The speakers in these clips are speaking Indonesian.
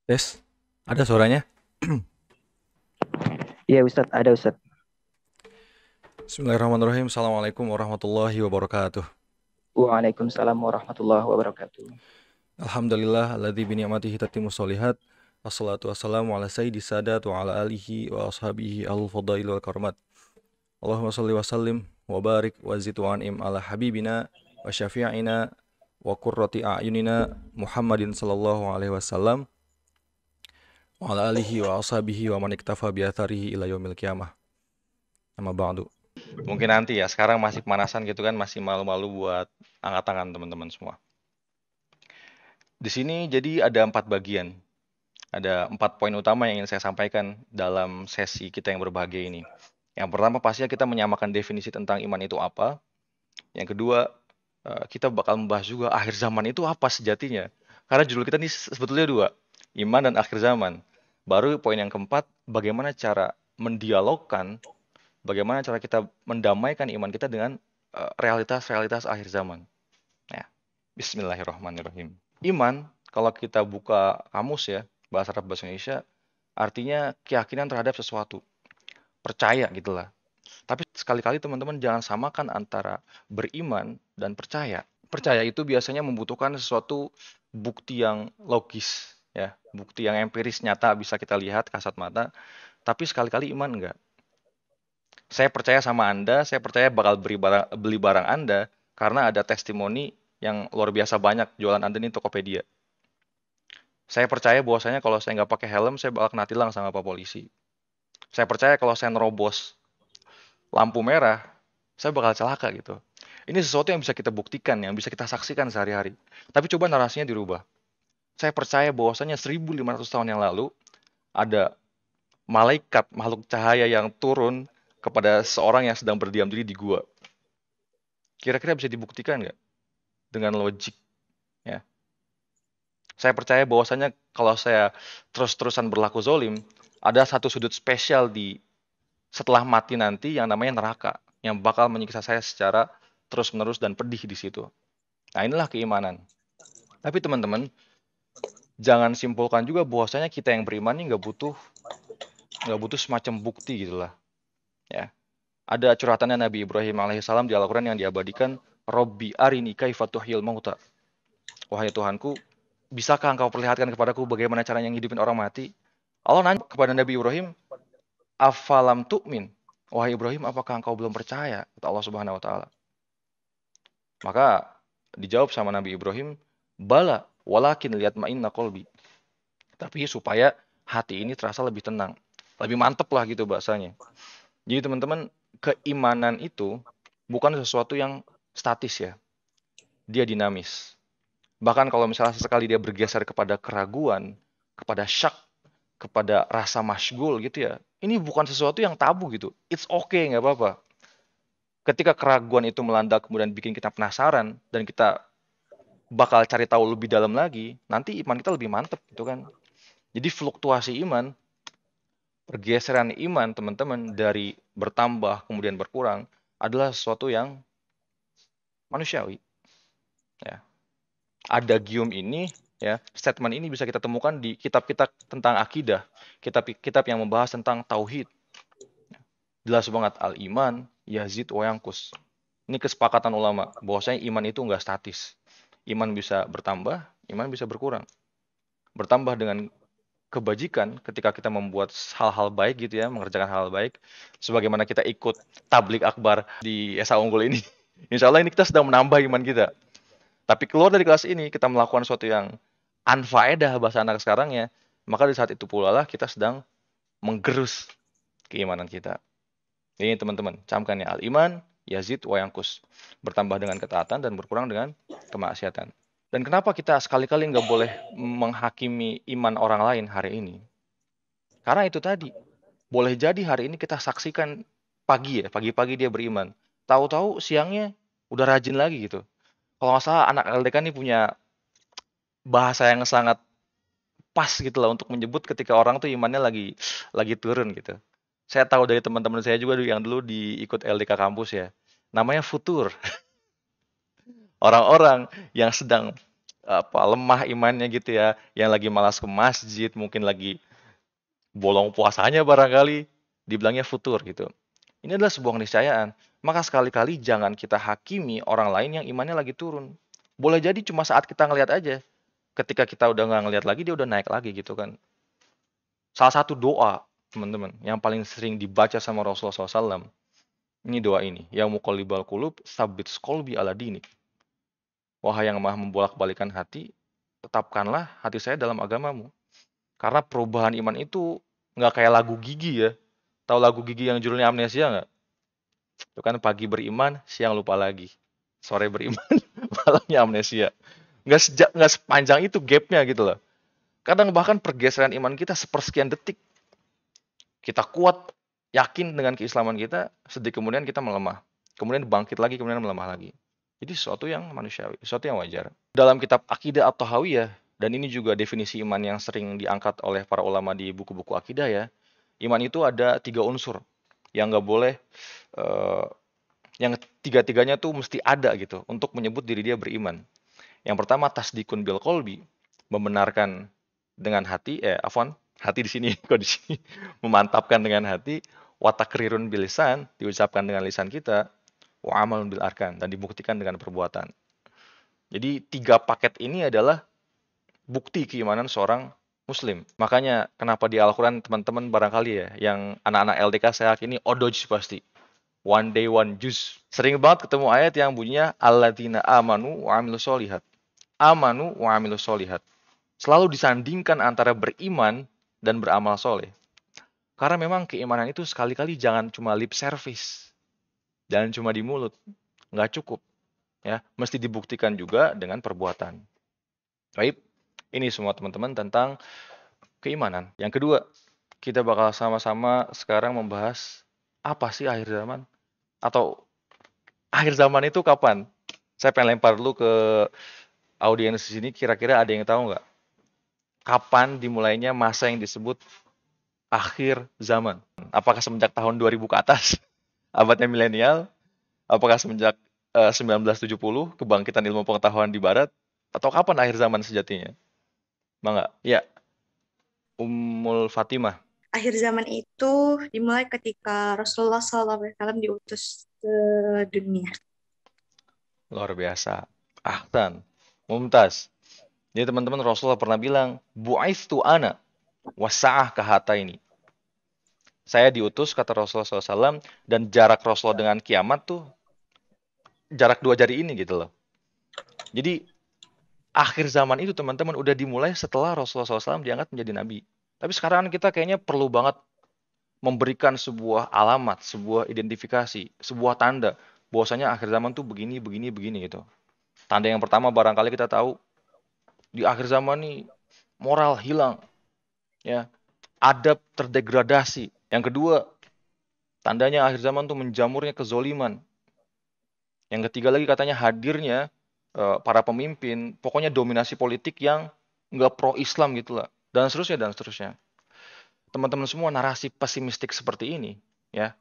Tes, ada suaranya? Iya Ustadz, ada Ustadz. Bismillahirrahmanirrahim. Assalamualaikum warahmatullahi wabarakatuh. Waalaikumsalam warahmatullahi wabarakatuh. Alhamdulillah, alladzi bi ni'matihi tatimmu sholihat. Wassalatu wassalamu ala sayyidi sadat wa ala alihi wa ashabihi al fadail wal karmat. Allahumma salli wa sallim wa barik wa zid wa an'im ala habibina wa syafi'ina wa qurrati a'yunina Muhammadin sallallahu alaihi wasallam wa ala alihi wa ashabihi wa man iktafa bi atharihi ila yaumil qiyamah. Amma ba'du. Mungkin nanti ya, sekarang masih pemanasan gitu kan, masih malu-malu buat angkat tangan teman-teman semua. Di sini jadi ada 4 bagian, ada 4 poin utama yang ingin saya sampaikan dalam sesi kita yang berbahagia ini. Yang pertama pastinya kita menyamakan definisi tentang iman itu apa. Yang kedua, kita bakal membahas juga akhir zaman itu apa sejatinya. Karena judul kita ini sebetulnya dua, iman dan akhir zaman. Baru poin yang keempat, bagaimana cara mendialogkan, bagaimana cara kita mendamaikan iman kita dengan realitas-realitas akhir zaman. Ya, bismillahirrahmanirrahim. Iman, kalau kita buka kamus ya, bahasa Arab bahasa Indonesia, artinya keyakinan terhadap sesuatu, percaya gitulah. Tapi sekali-kali teman-teman jangan samakan antara beriman dan percaya. Percaya itu biasanya membutuhkan sesuatu bukti yang logis, ya, bukti yang empiris nyata bisa kita lihat kasat mata. Tapi sekali-kali iman enggak. Saya percaya sama Anda, saya percaya bakal beli barang Anda karena ada testimoni yang luar biasa banyak jualan Anda ini Tokopedia. Saya percaya bahwasanya kalau saya nggak pakai helm, saya bakal kena tilang sama Pak Polisi. Saya percaya kalau saya nerobos lampu merah, saya bakal celaka gitu. Ini sesuatu yang bisa kita buktikan, yang bisa kita saksikan sehari-hari. Tapi coba narasinya dirubah. Saya percaya bahwasanya 1500 tahun yang lalu, ada malaikat makhluk cahaya yang turun kepada seorang yang sedang berdiam diri di gua. Kira-kira bisa dibuktikan nggak? Dengan logik. Ya. Saya percaya bahwasanya kalau saya terus-terusan berlaku zolim, ada satu sudut spesial di setelah mati nanti yang namanya neraka, yang bakal menyiksa saya secara terus-menerus dan pedih di situ. Nah, inilah keimanan. Tapi teman-teman, jangan simpulkan juga bahwasanya kita yang beriman ini nggak butuh semacam bukti gitulah. Ya, ada curhatannya Nabi Ibrahim alaihissalam di Al-Quran yang diabadikan, Robbi arini kaifatuhil mauta. Wahai Tuhanku, bisakah engkau perlihatkan kepadaku bagaimana caranya ngidupin orang mati? Allah nanya kepada Nabi Ibrahim, afalam tu'min? Wahai Ibrahim, apakah engkau belum percaya? Kata Allah Subhanahu wa taala. Maka dijawab sama Nabi Ibrahim, bala, walakin lihat ma'inna kolbi. Tapi supaya hati ini terasa lebih tenang. Lebih mantep lah gitu bahasanya. Jadi teman-teman, keimanan itu bukan sesuatu yang statis ya. Dia dinamis. Bahkan kalau misalnya sesekali dia bergeser kepada keraguan, kepada syak, kepada rasa masygul gitu ya. Ini bukan sesuatu yang tabu gitu. It's okay, nggak apa-apa. Ketika keraguan itu melanda kemudian bikin kita penasaran dan kita bakal cari tahu lebih dalam lagi, nanti iman kita lebih mantep gitu kan. Jadi fluktuasi iman, pergeseran iman teman-teman dari bertambah kemudian berkurang adalah sesuatu yang manusiawi. Ya. Adagium ini, ya, statement ini bisa kita temukan di kitab-kitab tentang akidah, kitab-kitab yang membahas tentang tauhid. Jelas banget al-iman, yazid wa yankus. Ini kesepakatan ulama bahwasanya iman itu enggak statis. Iman bisa bertambah, iman bisa berkurang. Bertambah dengan kebajikan ketika kita membuat hal-hal baik gitu ya, mengerjakan hal baik. Sebagaimana kita ikut tablik akbar di Esa Unggul ini. Insya Allah ini kita sedang menambah iman kita. Tapi keluar dari kelas ini, kita melakukan sesuatu yang anfaedah bahasa anak sekarang ya, maka di saat itu pula lah kita sedang menggerus keimanan kita. Ini teman-teman, camkan ya, al-iman, yazid, wayangkus. Bertambah dengan ketaatan dan berkurang dengan kemaksiatan. Dan kenapa kita sekali-kali nggak boleh menghakimi iman orang lain hari ini? Karena itu tadi, boleh jadi hari ini kita saksikan pagi ya, pagi-pagi dia beriman. Tahu-tahu siangnya udah rajin lagi gitu. Kalau nggak salah anak LDK ini punya bahasa yang sangat pas gitu lah untuk menyebut ketika orang tuh imannya lagi turun gitu. Saya tahu dari teman-teman saya juga yang dulu diikut LDK kampus ya. Namanya futur. Orang-orang yang sedang apa lemah imannya gitu ya, yang lagi malas ke masjid, mungkin lagi bolong puasanya barangkali, dibilangnya futur gitu. Ini adalah sebuah keniscayaan. Maka sekali-kali jangan kita hakimi orang lain yang imannya lagi turun. Boleh jadi cuma saat kita ngelihat aja. Ketika kita udah nggak ngelihat lagi, dia udah naik lagi gitu kan. Salah satu doa, teman-teman, yang paling sering dibaca sama Rasulullah SAW, ini doa ini. Ya muqallibal qulub, sabit qalbi ala dinik. Wahai yang maha membolak-balikan hati, tetapkanlah hati saya dalam agamamu. Karena perubahan iman itu nggak kayak lagu Gigi ya. Tahu lagu Gigi yang judulnya Amnesia nggak? Itu kan pagi beriman, siang lupa lagi. Sore beriman, malamnya amnesia. Nggak sepanjang itu gapnya gitu loh. Kadang bahkan pergeseran iman kita sepersekian detik. Kita kuat, yakin dengan keislaman kita, sedikit kemudian kita melemah. Kemudian bangkit lagi, kemudian melemah lagi. Jadi sesuatu yang manusiawi, sesuatu yang wajar. Dalam kitab Akidah atau Hawiyah, dan ini juga definisi iman yang sering diangkat oleh para ulama di buku-buku akidah ya. Iman itu ada 3 unsur yang nggak boleh eh, yang tiga-tiganya tuh mesti ada gitu untuk menyebut diri dia beriman. Yang pertama tasdikun bil kolbi, membenarkan dengan hati, hati di sini kok di sini memantapkan dengan hati, watakrirun bil lisan, diucapkan dengan lisan kita, wa amalun bil arkan, dan dibuktikan dengan perbuatan. Jadi 3 paket ini adalah bukti keimanan seorang muslim. Makanya kenapa di Al-Quran teman-teman barangkali ya, yang anak-anak LDK saya ini odoj pasti. One day one juice. Sering banget ketemu ayat yang bunyinya alladzina amanu wa amilus solihat. Amanu wa amilus solihat. Selalu disandingkan antara beriman dan beramal soleh. Karena memang keimanan itu sekali-kali jangan cuma lip service. Jangan cuma di mulut. Nggak cukup. Ya, mesti dibuktikan juga dengan perbuatan. Baik, ini semua teman-teman tentang keimanan. Yang kedua, kita bakal sama-sama sekarang membahas apa sih akhir zaman? Atau akhir zaman itu kapan? Saya pengen lempar dulu ke audiens di sini, kira-kira ada yang tahu nggak? Kapan dimulainya masa yang disebut akhir zaman? Apakah semenjak tahun 2000 ke atas, abadnya milenial? Apakah semenjak 1970, kebangkitan ilmu pengetahuan di barat? Atau kapan akhir zaman sejatinya? Mangga? Ya, Ummul Fatimah. Akhir zaman itu dimulai ketika Rasulullah SAW diutus ke dunia. Luar biasa. Ahsan. Mumtaz. Jadi teman-teman Rasulullah pernah bilang, bu'aistu ana wasa'ah kahata ini. Saya diutus, kata Rasulullah SAW, dan jarak Rasulullah dengan kiamat tuh jarak 2 jari ini gitu loh. Jadi akhir zaman itu teman-teman udah dimulai setelah Rasulullah SAW diangkat menjadi nabi. Tapi sekarang kita kayaknya perlu banget memberikan sebuah alamat, sebuah identifikasi, sebuah tanda bahwasanya akhir zaman tuh begini, begini, begini gitu. Tanda yang pertama barangkali kita tahu di akhir zaman nih moral hilang, ya, adab terdegradasi. Yang kedua, tandanya akhir zaman tuh menjamurnya kezoliman. Yang ketiga lagi katanya hadirnya para pemimpin, pokoknya dominasi politik yang nggak pro-Islam gitu lah. Dan seterusnya, dan seterusnya. Teman-teman semua narasi pesimistik seperti ini, ya,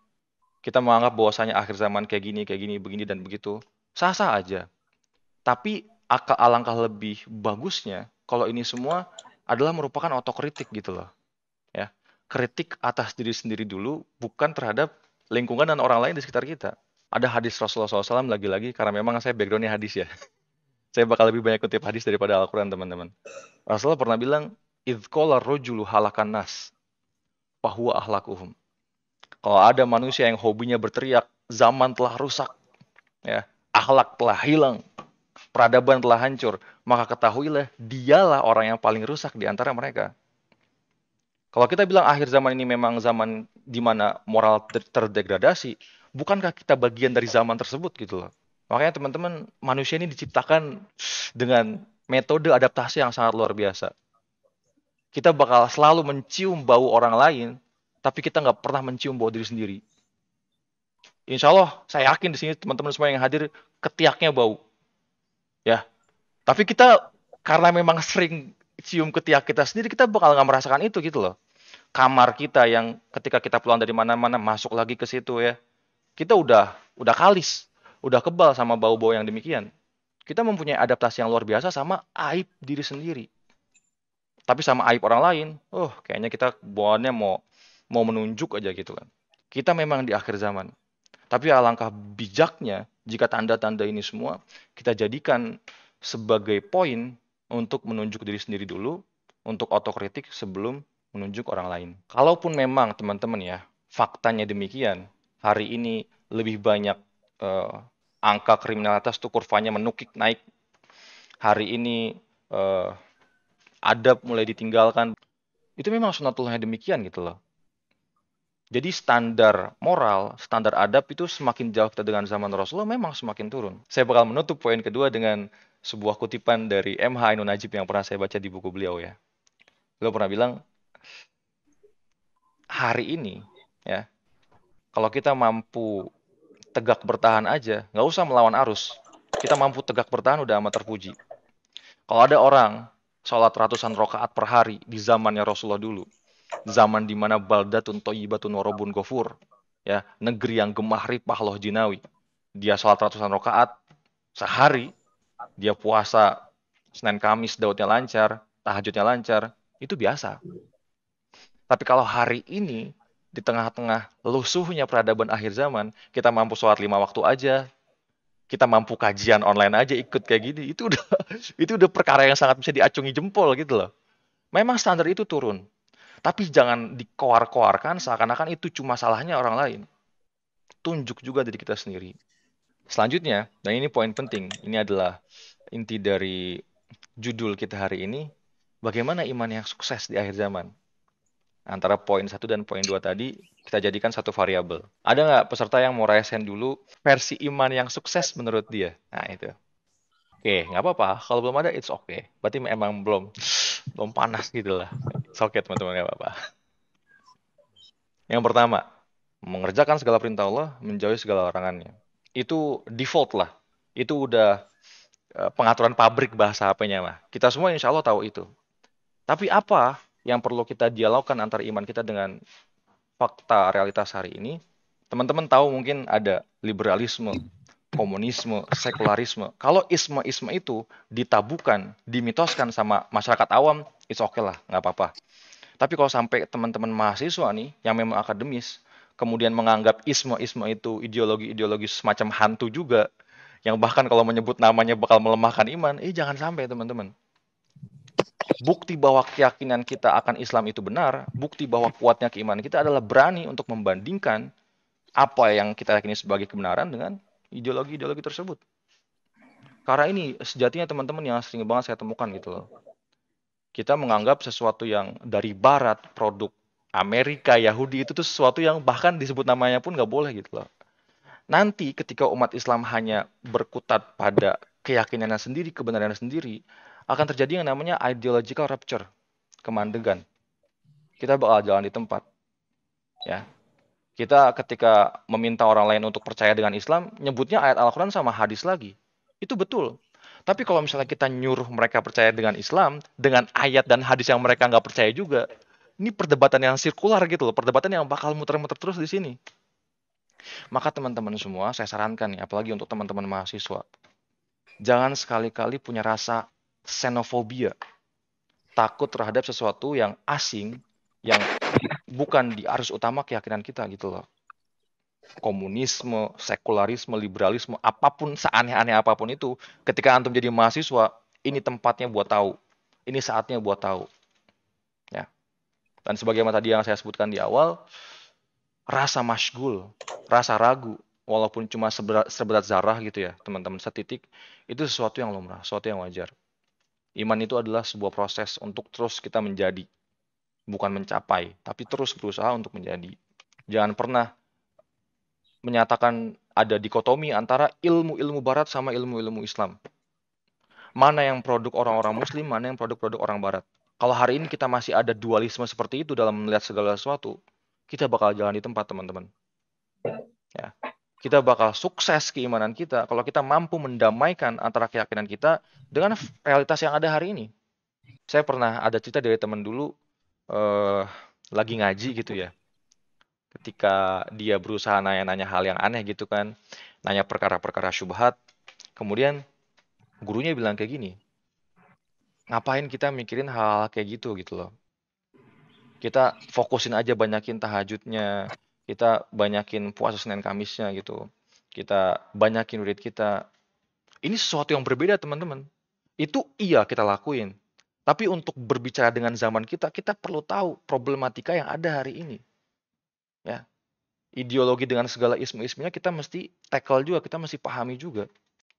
kita menganggap bahwasanya akhir zaman kayak gini, begini, dan begitu. Sah-sah aja. Tapi alangkah lebih bagusnya kalau ini semua adalah merupakan otokritik gitu loh. Ya. Kritik atas diri sendiri dulu, bukan terhadap lingkungan dan orang lain di sekitar kita. Ada hadis Rasulullah SAW lagi-lagi, karena memang saya backgroundnya hadis ya. Saya bakal lebih banyak kutip hadis daripada Al-Quran, teman-teman. Rasulullah pernah bilang, idh qala rajulu halakan nas, fahuwa ahlakuhum. Kalau ada manusia yang hobinya berteriak, zaman telah rusak, ya, akhlak telah hilang, peradaban telah hancur, maka ketahuilah dialah orang yang paling rusak di antara mereka. Kalau kita bilang akhir zaman ini memang zaman di mana moral terdegradasi, bukankah kita bagian dari zaman tersebut gitu loh? Makanya teman-teman, manusia ini diciptakan dengan metode adaptasi yang sangat luar biasa. Kita bakal selalu mencium bau orang lain, tapi kita nggak pernah mencium bau diri sendiri. Insya Allah, saya yakin di sini teman-teman semua yang hadir, ketiaknya bau. Ya, tapi kita karena memang sering cium ketiak kita sendiri, kita bakal nggak merasakan itu gitu loh. Kamar kita yang ketika kita pulang dari mana-mana masuk lagi ke situ ya, kita udah kalis, udah kebal sama bau-bau yang demikian. Kita mempunyai adaptasi yang luar biasa sama aib diri sendiri. Tapi sama aib orang lain, kayaknya kita bawaannya mau menunjuk aja gitu kan. Kita memang di akhir zaman. Tapi alangkah bijaknya jika tanda-tanda ini semua kita jadikan sebagai poin untuk menunjuk diri sendiri dulu, untuk otokritik sebelum menunjuk orang lain. Kalaupun memang teman-teman ya, faktanya demikian, hari ini lebih banyak angka kriminalitas tuh kurvanya menukik naik. Hari ini adab mulai ditinggalkan. Itu memang sunatullahnya demikian gitu loh. Jadi standar moral, standar adab itu semakin jauh kita dengan zaman Rasulullah memang semakin turun. Saya bakal menutup poin kedua dengan sebuah kutipan dari MH Ainun Najib yang pernah saya baca di buku beliau ya. Beliau pernah bilang, hari ini ya, kalau kita mampu tegak bertahan aja, nggak usah melawan arus. Kita mampu tegak bertahan udah amat terpuji. Kalau ada orang sholat ratusan rakaat per hari di zamannya Rasulullah dulu, zaman dimana baldatun thayyibatun warabun ghafur, ya, negeri yang gemah ripah loh jinawi. Dia sholat ratusan rakaat sehari, dia puasa Senin Kamis daudnya lancar, tahajudnya lancar, itu biasa. Tapi kalau hari ini di tengah-tengah lusuhnya peradaban akhir zaman, kita mampu sholat 5 waktu aja, kita mampu kajian online aja ikut kayak gini, itu udah perkara yang sangat bisa diacungi jempol gitu loh. Memang standar itu turun, tapi jangan dikoar-koarkan seakan-akan itu cuma salahnya orang lain. Tunjuk juga diri kita sendiri. Selanjutnya, dan ini poin penting, ini adalah inti dari judul kita hari ini, bagaimana iman yang sukses di akhir zaman. Antara poin 1 dan poin 2 tadi, kita jadikan satu variabel. Ada nggak peserta yang mau raise hand dulu versi iman yang sukses menurut dia? Nah, itu. Oke, nggak apa-apa. Kalau belum ada, it's okay. Berarti emang belum panas gitu lah. It's okay, teman-teman, nggak apa-apa. Yang pertama, mengerjakan segala perintah Allah, menjauhi segala larangannya. Itu default lah. Itu udah pengaturan pabrik bahasa HP-nya mah. Kita semua insya Allah tahu itu. Tapi apa yang perlu kita dialogkan antara iman kita dengan fakta realitas hari ini? Teman-teman tahu mungkin ada liberalisme, komunisme, sekularisme. Kalau isme-isme itu ditabukan, dimitoskan sama masyarakat awam, it's okay lah, nggak apa-apa. Tapi kalau sampai teman-teman mahasiswa nih, yang memang akademis, kemudian menganggap isme-isme itu ideologi-ideologi semacam hantu juga, yang bahkan kalau menyebut namanya bakal melemahkan iman, jangan sampai teman-teman. Bukti bahwa keyakinan kita akan Islam itu benar, bukti bahwa kuatnya keimanan kita adalah berani untuk membandingkan apa yang kita yakini sebagai kebenaran dengan ideologi-ideologi tersebut. Karena ini sejatinya teman-teman yang sering banget saya temukan gitu loh. Kita menganggap sesuatu yang dari barat, produk Amerika, Yahudi, itu tuh sesuatu yang bahkan disebut namanya pun nggak boleh gitu loh. Nanti ketika umat Islam hanya berkutat pada keyakinannya sendiri, kebenarannya sendiri, akan terjadi yang namanya ideological rupture, kemandegan. Kita bakal jalan di tempat. Ya. Kita ketika meminta orang lain untuk percaya dengan Islam, nyebutnya ayat Al-Quran sama hadis lagi. Itu betul. Tapi kalau misalnya kita nyuruh mereka percaya dengan Islam, dengan ayat dan hadis yang mereka nggak percaya juga, ini perdebatan yang sirkular gitu loh, perdebatan yang bakal muter-muter terus di sini. Maka teman-teman semua, saya sarankan nih, apalagi untuk teman-teman mahasiswa, jangan sekali-kali punya rasa xenofobia, takut terhadap sesuatu yang asing, yang bukan di arus utama keyakinan kita gitu loh. Komunisme, sekularisme, liberalisme, apapun, seaneh-aneh apapun itu, ketika antum jadi mahasiswa, ini tempatnya buat tahu. Ini saatnya buat tahu. Ya. Dan sebagaimana tadi yang saya sebutkan di awal, rasa masyghul, rasa ragu, walaupun cuma seberat zarah gitu ya, teman-teman, setitik, itu sesuatu yang lumrah, sesuatu yang wajar. Iman itu adalah sebuah proses untuk terus kita menjadi, bukan mencapai, tapi terus berusaha untuk menjadi. Jangan pernah menyatakan ada dikotomi antara ilmu-ilmu barat sama ilmu-ilmu Islam. Mana yang produk orang-orang muslim, mana yang produk-produk orang barat. Kalau hari ini kita masih ada dualisme seperti itu dalam melihat segala sesuatu, kita bakal jalan di tempat, teman-teman. Ya. Kita bakal sukses keimanan kita kalau kita mampu mendamaikan antara keyakinan kita dengan realitas yang ada hari ini. Saya pernah ada cerita dari teman dulu, lagi ngaji gitu ya. Ketika dia berusaha nanya-nanya hal yang aneh gitu kan, nanya perkara-perkara syubhat, kemudian Gurunya bilang kayak gini, ngapain kita mikirin hal-hal kayak gitu loh. Kita fokusin aja banyakin tahajudnya, kita banyakin puasa Senin Kamisnya gitu. Kita banyakin wirid kita. Ini sesuatu yang berbeda teman-teman. Itu iya kita lakuin. Tapi untuk berbicara dengan zaman kita, kita perlu tahu problematika yang ada hari ini. Ya, ideologi dengan segala ismu-ismunya kita mesti tackle juga, kita mesti pahami juga.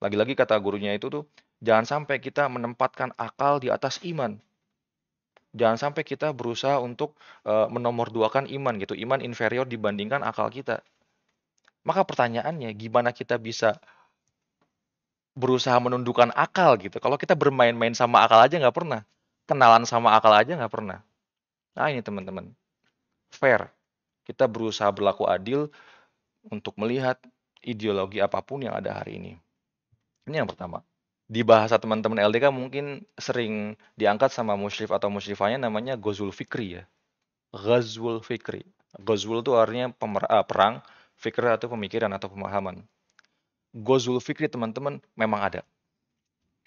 Lagi-lagi kata gurunya itu tuh, jangan sampai kita menempatkan akal di atas iman. Jangan sampai kita berusaha untuk menomorduakan iman gitu, iman inferior dibandingkan akal kita. Maka pertanyaannya, gimana kita bisa berusaha menundukkan akal gitu? Kalau kita bermain-main sama akal aja nggak pernah, kenalan sama akal aja nggak pernah. Nah ini teman-teman, fair. Kita berusaha berlaku adil untuk melihat ideologi apapun yang ada hari ini. Ini yang pertama. Di bahasa teman-teman LDK mungkin sering diangkat sama musyrif atau musyrifahnya namanya Ghazwul Fikri ya. Ghazwul Fikri. Ghazwul itu artinya perang, fikri atau pemikiran atau pemahaman. Ghazwul Fikri teman-teman memang ada.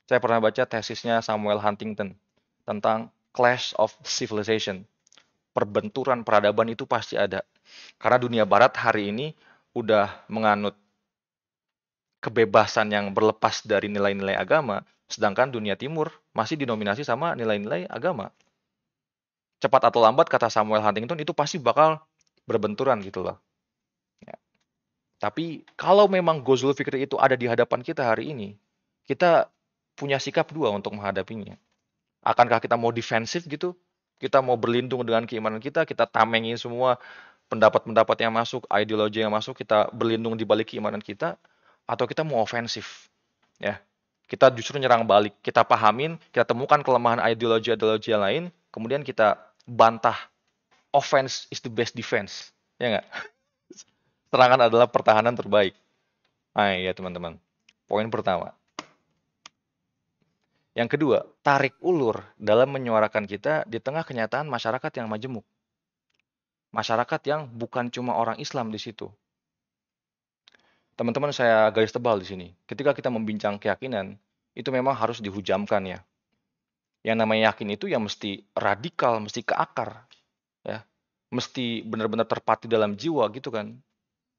Saya pernah baca tesisnya Samuel Huntington tentang Clash of Civilization. Perbenturan peradaban itu pasti ada. Karena dunia barat hari ini udah menganut kebebasan yang berlepas dari nilai-nilai agama, sedangkan dunia timur masih dinominasi sama nilai-nilai agama. Cepat atau lambat, kata Samuel Huntington, itu pasti bakal berbenturan gitu loh. Ya. Tapi kalau memang Ghazwul Fikri itu ada di hadapan kita hari ini, kita punya sikap dua untuk menghadapinya. Akankah kita mau defensif gitu? Kita mau berlindung dengan keimanan kita tamengin semua pendapat-pendapat yang masuk, ideologi yang masuk, kita berlindung di balik keimanan kita, atau kita mau ofensif? Ya, kita justru nyerang balik, kita pahamin, kita temukan kelemahan ideologi-ideologi yang lain, kemudian kita bantah. Offense is the best defense, ya nggak? Serangan adalah pertahanan terbaik. Nah, ya teman-teman. Poin pertama. Yang kedua, tarik ulur dalam menyuarakan kita di tengah kenyataan masyarakat yang majemuk. Masyarakat yang bukan cuma orang Islam di situ. Teman-teman, saya garis tebal di sini. Ketika kita membincang keyakinan, itu memang harus dihujamkan ya. Yang namanya yakin itu ya mesti radikal, mesti ke akar. Ya, mesti benar-benar terpati dalam jiwa gitu kan.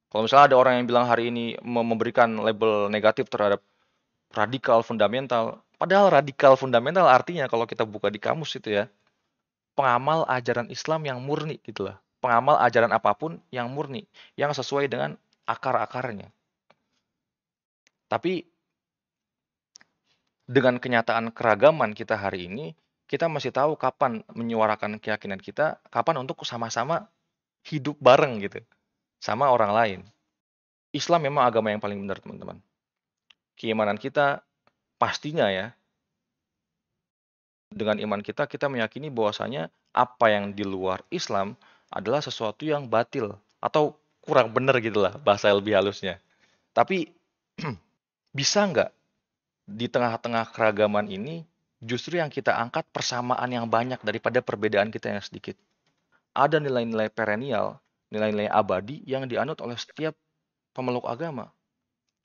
Kalau misalnya ada orang yang bilang hari ini memberikan label negatif terhadap radikal fundamental, padahal radikal fundamental artinya kalau kita buka di kamus itu ya, pengamal ajaran Islam yang murni gitu lah. Pengamal ajaran apapun yang murni, yang sesuai dengan akar-akarnya. Tapi dengan kenyataan keragaman kita hari ini, kita masih tahu kapan menyuarakan keyakinan kita, kapan untuk sama-sama hidup bareng gitu sama orang lain. Islam memang agama yang paling benar, teman-teman. Keimanan kita pastinya ya, dengan iman kita, kita meyakini bahwasanya apa yang di luar Islam adalah sesuatu yang batil atau kurang benar gitulah bahasa lebih halusnya. Tapi bisa nggak di tengah-tengah keragaman ini justru yang kita angkat persamaan yang banyak daripada perbedaan kita yang sedikit. Ada nilai-nilai perennial, nilai-nilai abadi yang dianut oleh setiap pemeluk agama.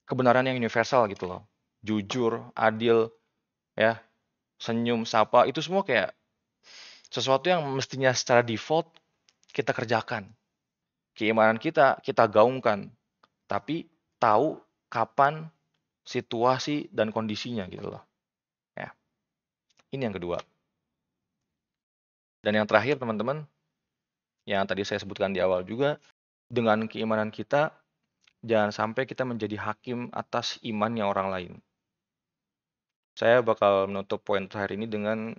Kebenaran yang universal gitu loh. Jujur, adil, ya, senyum, sapa, itu semua kayak sesuatu yang mestinya secara default kita kerjakan. Keimanan kita gaungkan. Tapi tahu kapan situasi dan kondisinya gitu loh. Ya. Ini yang kedua. Dan yang terakhir teman-teman, yang tadi saya sebutkan di awal juga, dengan keimanan kita, jangan sampai kita menjadi hakim atas imannya orang lain. Saya bakal menutup poin terakhir ini dengan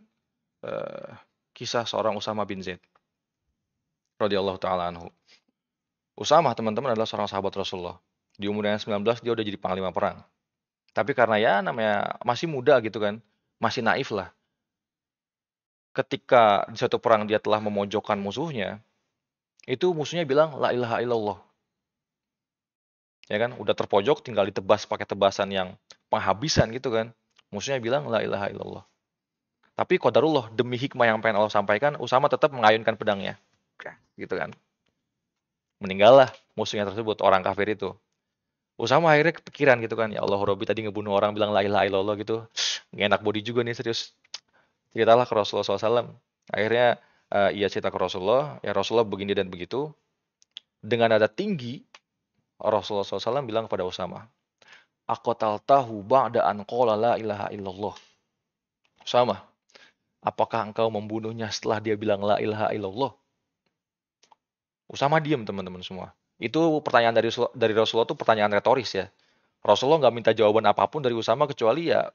kisah seorang Usama bin Zaid radhiyallahu taala anhu. Usama teman-teman adalah seorang sahabat Rasulullah. Di umur yang 19 dia udah jadi panglima perang. Tapi karena ya namanya masih muda gitu kan, masih naif lah. Ketika di suatu perang dia telah memojokkan musuhnya, itu musuhnya bilang la ilaha illallah. Ya kan, udah terpojok tinggal ditebas pakai tebasan yang penghabisan gitu kan. Musuhnya bilang la ilaha illallah. Tapi qadarullah demi hikmah yang pengen Allah sampaikan, Usama tetap mengayunkan pedangnya. Gitu kan. Meninggallah musuhnya tersebut, orang kafir itu. Usama akhirnya kepikiran gitu kan, ya Allah Robi tadi ngebunuh orang bilang la ilaha illallah gitu, nggak enak body juga nih serius. Ceritalah ke Rasulullah SAW. Akhirnya ia cerita ke Rasulullah, ya Rasulullah begini dan begitu. Dengan nada tinggi, Rasulullah SAW bilang kepada Usama, aqataltahu ba'da an qala la ilaha illallah. Usama, apakah engkau membunuhnya setelah dia bilang la ilaha illallah? Usama diam teman-teman semua. Itu pertanyaan dari Rasulullah itu pertanyaan retoris ya. Rasulullah nggak minta jawaban apapun dari Usama kecuali ya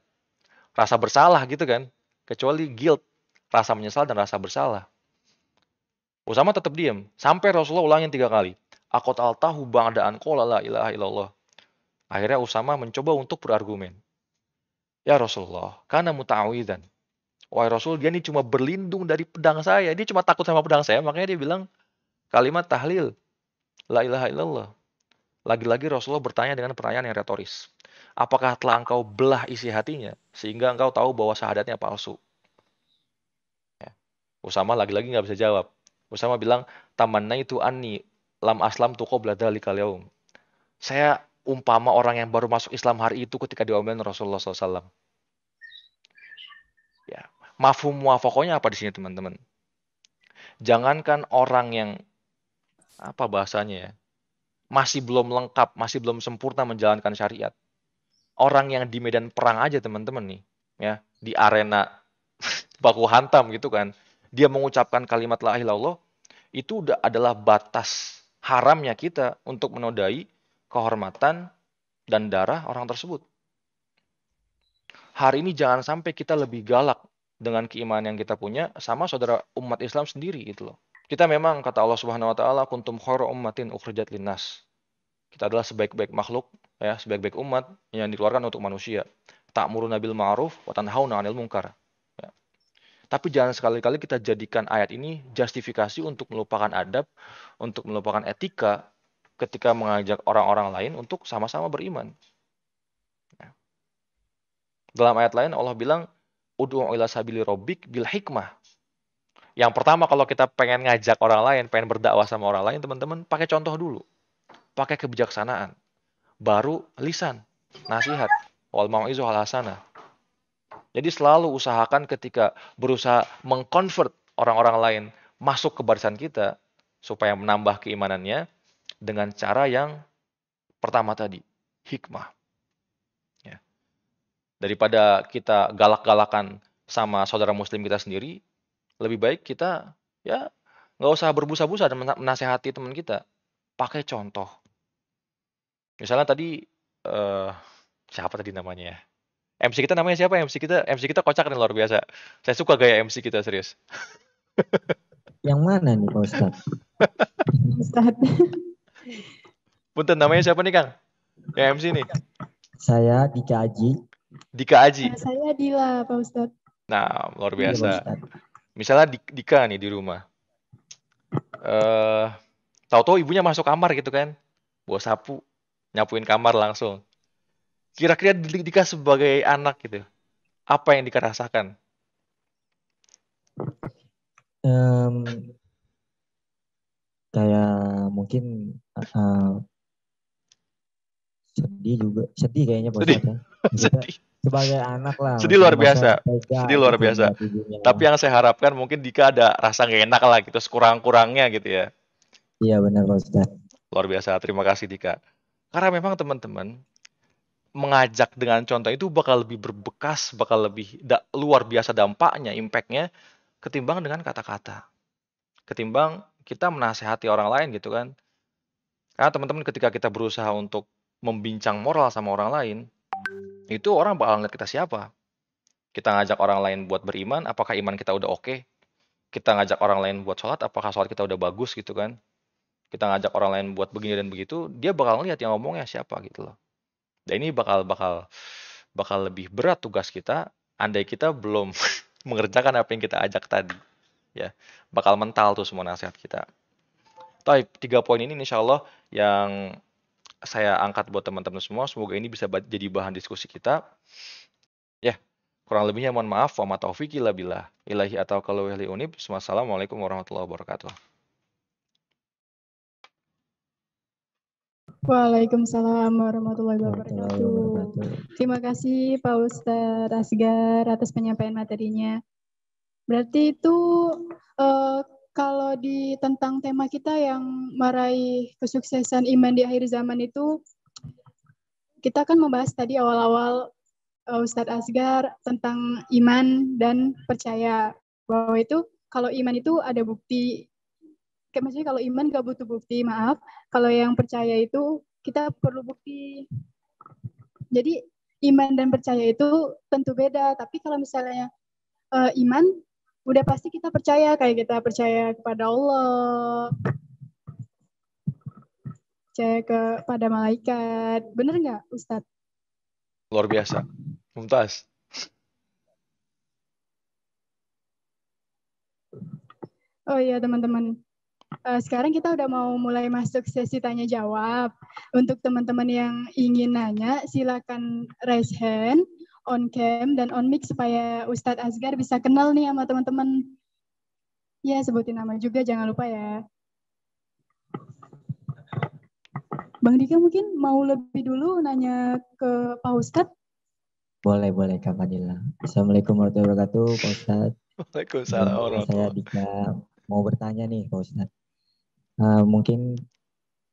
rasa bersalah gitu kan. Kecuali guilt, rasa menyesal dan rasa bersalah. Usama tetap diam. Sampai Rasulullah ulangin 3 kali. Aqataltahu ba'da an qala la ilaha illallah. Akhirnya Usama mencoba untuk berargumen. Ya Rasulullah, karena muta'awidan. Wahai Rasul, dia ini cuma berlindung dari pedang saya. Dia cuma takut sama pedang saya, makanya dia bilang kalimat tahlil. La ilaha illallah. Lagi-lagi Rasulullah bertanya dengan pertanyaan yang retoris. Apakah telah engkau belah isi hatinya, sehingga engkau tahu bahwa syahadatnya palsu? Ya. Usama lagi-lagi nggak bisa jawab. Usama bilang, tamanna itu anni lam aslam tu qabla dzalikal yaum. Saya umpama orang yang baru masuk Islam hari itu ketika diomelin Rasulullah SAW. Ya. Mafhum muwafaqahnya apa di sini teman-teman? Jangankan orang yang apa bahasanya ya, masih belum lengkap, masih belum sempurna menjalankan syariat. Orang yang di medan perang aja teman-teman nih, ya, di arena baku hantam gitu kan, dia mengucapkan kalimat la ilaha illallah, itu udah adalah batas haramnya kita untuk menodai kehormatan dan darah orang tersebut. Hari ini jangan sampai kita lebih galak dengan keimanan yang kita punya sama saudara umat Islam sendiri gitu loh. Kita memang kata Allah Subhanahu wa taala kuntum khairu ummatin ukhrijat linnas. Kita adalah sebaik-baik makhluk ya, sebaik-baik umat yang dikeluarkan untuk manusia. Ta'muruna bil ma'ruf wa tanhauna 'anil munkar. Ya. Tapi jangan sekali-kali kita jadikan ayat ini justifikasi untuk melupakan adab, untuk melupakan etika ketika mengajak orang-orang lain untuk sama-sama beriman. Ya. Dalam ayat lain Allah bilang ud'u ila sabili rabbik bil hikmah. Yang pertama kalau kita pengen ngajak orang lain, pengen berdakwah sama orang lain, teman-teman pakai contoh dulu, pakai kebijaksanaan, baru lisan, nasihat, wal mau'izah al hasanah. Jadi selalu usahakan ketika berusaha mengkonvert orang-orang lain masuk ke barisan kita supaya menambah keimanannya dengan cara yang pertama tadi, hikmah. Ya. Daripada kita galak-galakan sama saudara muslim kita sendiri, lebih baik kita ya nggak usah berbusa-busa dan menasehati teman kita. Pakai contoh. Misalnya tadi siapa tadi namanya ya? MC kita namanya siapa? MC kita kocak nih luar biasa. Saya suka gaya MC kita serius. Yang mana nih Pak Ustadz? Ustadz. Punten namanya siapa nih Kang? Yang MC nih. Saya Dika Aji. Dika Aji. Saya Dila, Pak Ustadz. Nah, luar Iya, Pak biasa. Ustadz. Misalnya Dika nih di rumah. Tahu-tahu ibunya masuk kamar gitu kan. Bawa sapu, nyapuin kamar langsung. Kira-kira Dika sebagai anak gitu, apa yang Dika rasakan? Kayak mungkin sedih kayaknya Pak Ustadz ya. Sedih. Sebagai anak lah. Sedih luar biasa. Tega, Sedih luar gitu, biasa. lihat ibunya. Tapi yang saya harapkan mungkin Dika ada rasa gak enak lah gitu, sekurang-kurangnya gitu ya. Iya benar Pak Ustadz. Luar biasa, terima kasih Dika. Karena memang teman-teman, mengajak dengan contoh itu bakal lebih berbekas, bakal lebih luar biasa dampaknya, impactnya, ketimbang dengan kata-kata. Ketimbang kita menasehati orang lain gitu kan. Karena teman-teman ketika kita berusaha untuk membincang moral sama orang lain, itu orang bakal ngeliat kita siapa. Kita ngajak orang lain buat beriman, apakah iman kita udah oke? Kita ngajak orang lain buat sholat, apakah sholat kita udah bagus gitu kan? Kita ngajak orang lain buat begini dan begitu, dia bakal ngeliat yang ngomongnya siapa gitu loh. Dan ini bakal lebih berat tugas kita, andai kita belum mengerjakan apa yang kita ajak tadi. Ya, bakal mental tuh semua nasihat kita. Tapi 3 poin ini insya Allah yang saya angkat buat teman-teman semua. Semoga ini bisa jadi bahan diskusi kita. Ya, kurang lebihnya mohon maaf. Wa ma taufiqi illa billah. Ilahi atau kalau wali unib. Wassalamualaikum warahmatullahi wabarakatuh. Waalaikumsalam warahmatullahi Warahmatullahi wabarakatuh. wabarakatuh. Terima kasih Pak Ustadz Asgar atas penyampaian materinya. Berarti itu kalau tentang tema kita yang meraih kesuksesan iman di akhir zaman itu, kita kan membahas tadi awal-awal Ustadz Asgar tentang iman dan percaya. Bahwa itu kalau iman itu ada bukti. Maksudnya kalau iman gak butuh bukti, maaf. Kalau yang percaya itu kita perlu bukti. Jadi iman dan percaya itu tentu beda. Tapi kalau misalnya iman, udah pasti kita percaya. Kayak kita percaya kepada Allah, percaya kepada malaikat. Bener nggak, Ustadz? Luar biasa. Mumtaz. Oh iya teman-teman. Sekarang kita udah mau mulai masuk sesi tanya jawab. Untuk teman-teman yang ingin nanya, silakan raise hand, on cam dan on mic supaya Ustadz Asgar bisa kenal nih sama teman-teman. Ya, sebutin nama juga, jangan lupa ya. Bang Dika mungkin mau lebih dulu nanya ke Pak Ustadz. Boleh Kak Fadila. Assalamualaikum warahmatullahi wabarakatuh Pak Ustadz. Waalaikumsalam Saya warahmatullahi. Dika mau bertanya nih Pak Ustadz. Mungkin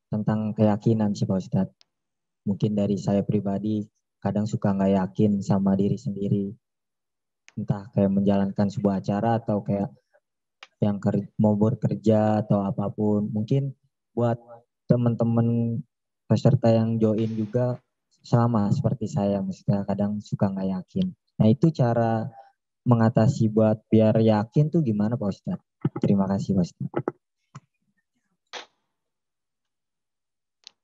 tentang keyakinan sih Pak Ustadz. Mungkin dari saya pribadi kadang suka nggak yakin sama diri sendiri. Entah kayak menjalankan sebuah acara atau kayak yang mau bekerja atau apapun. Mungkin buat teman-teman peserta yang join juga sama seperti saya, maksudnya kadang suka nggak yakin. Nah itu cara mengatasi buat biar yakin tuh gimana Pak Ustadz? Terima kasih Pak Ustadz.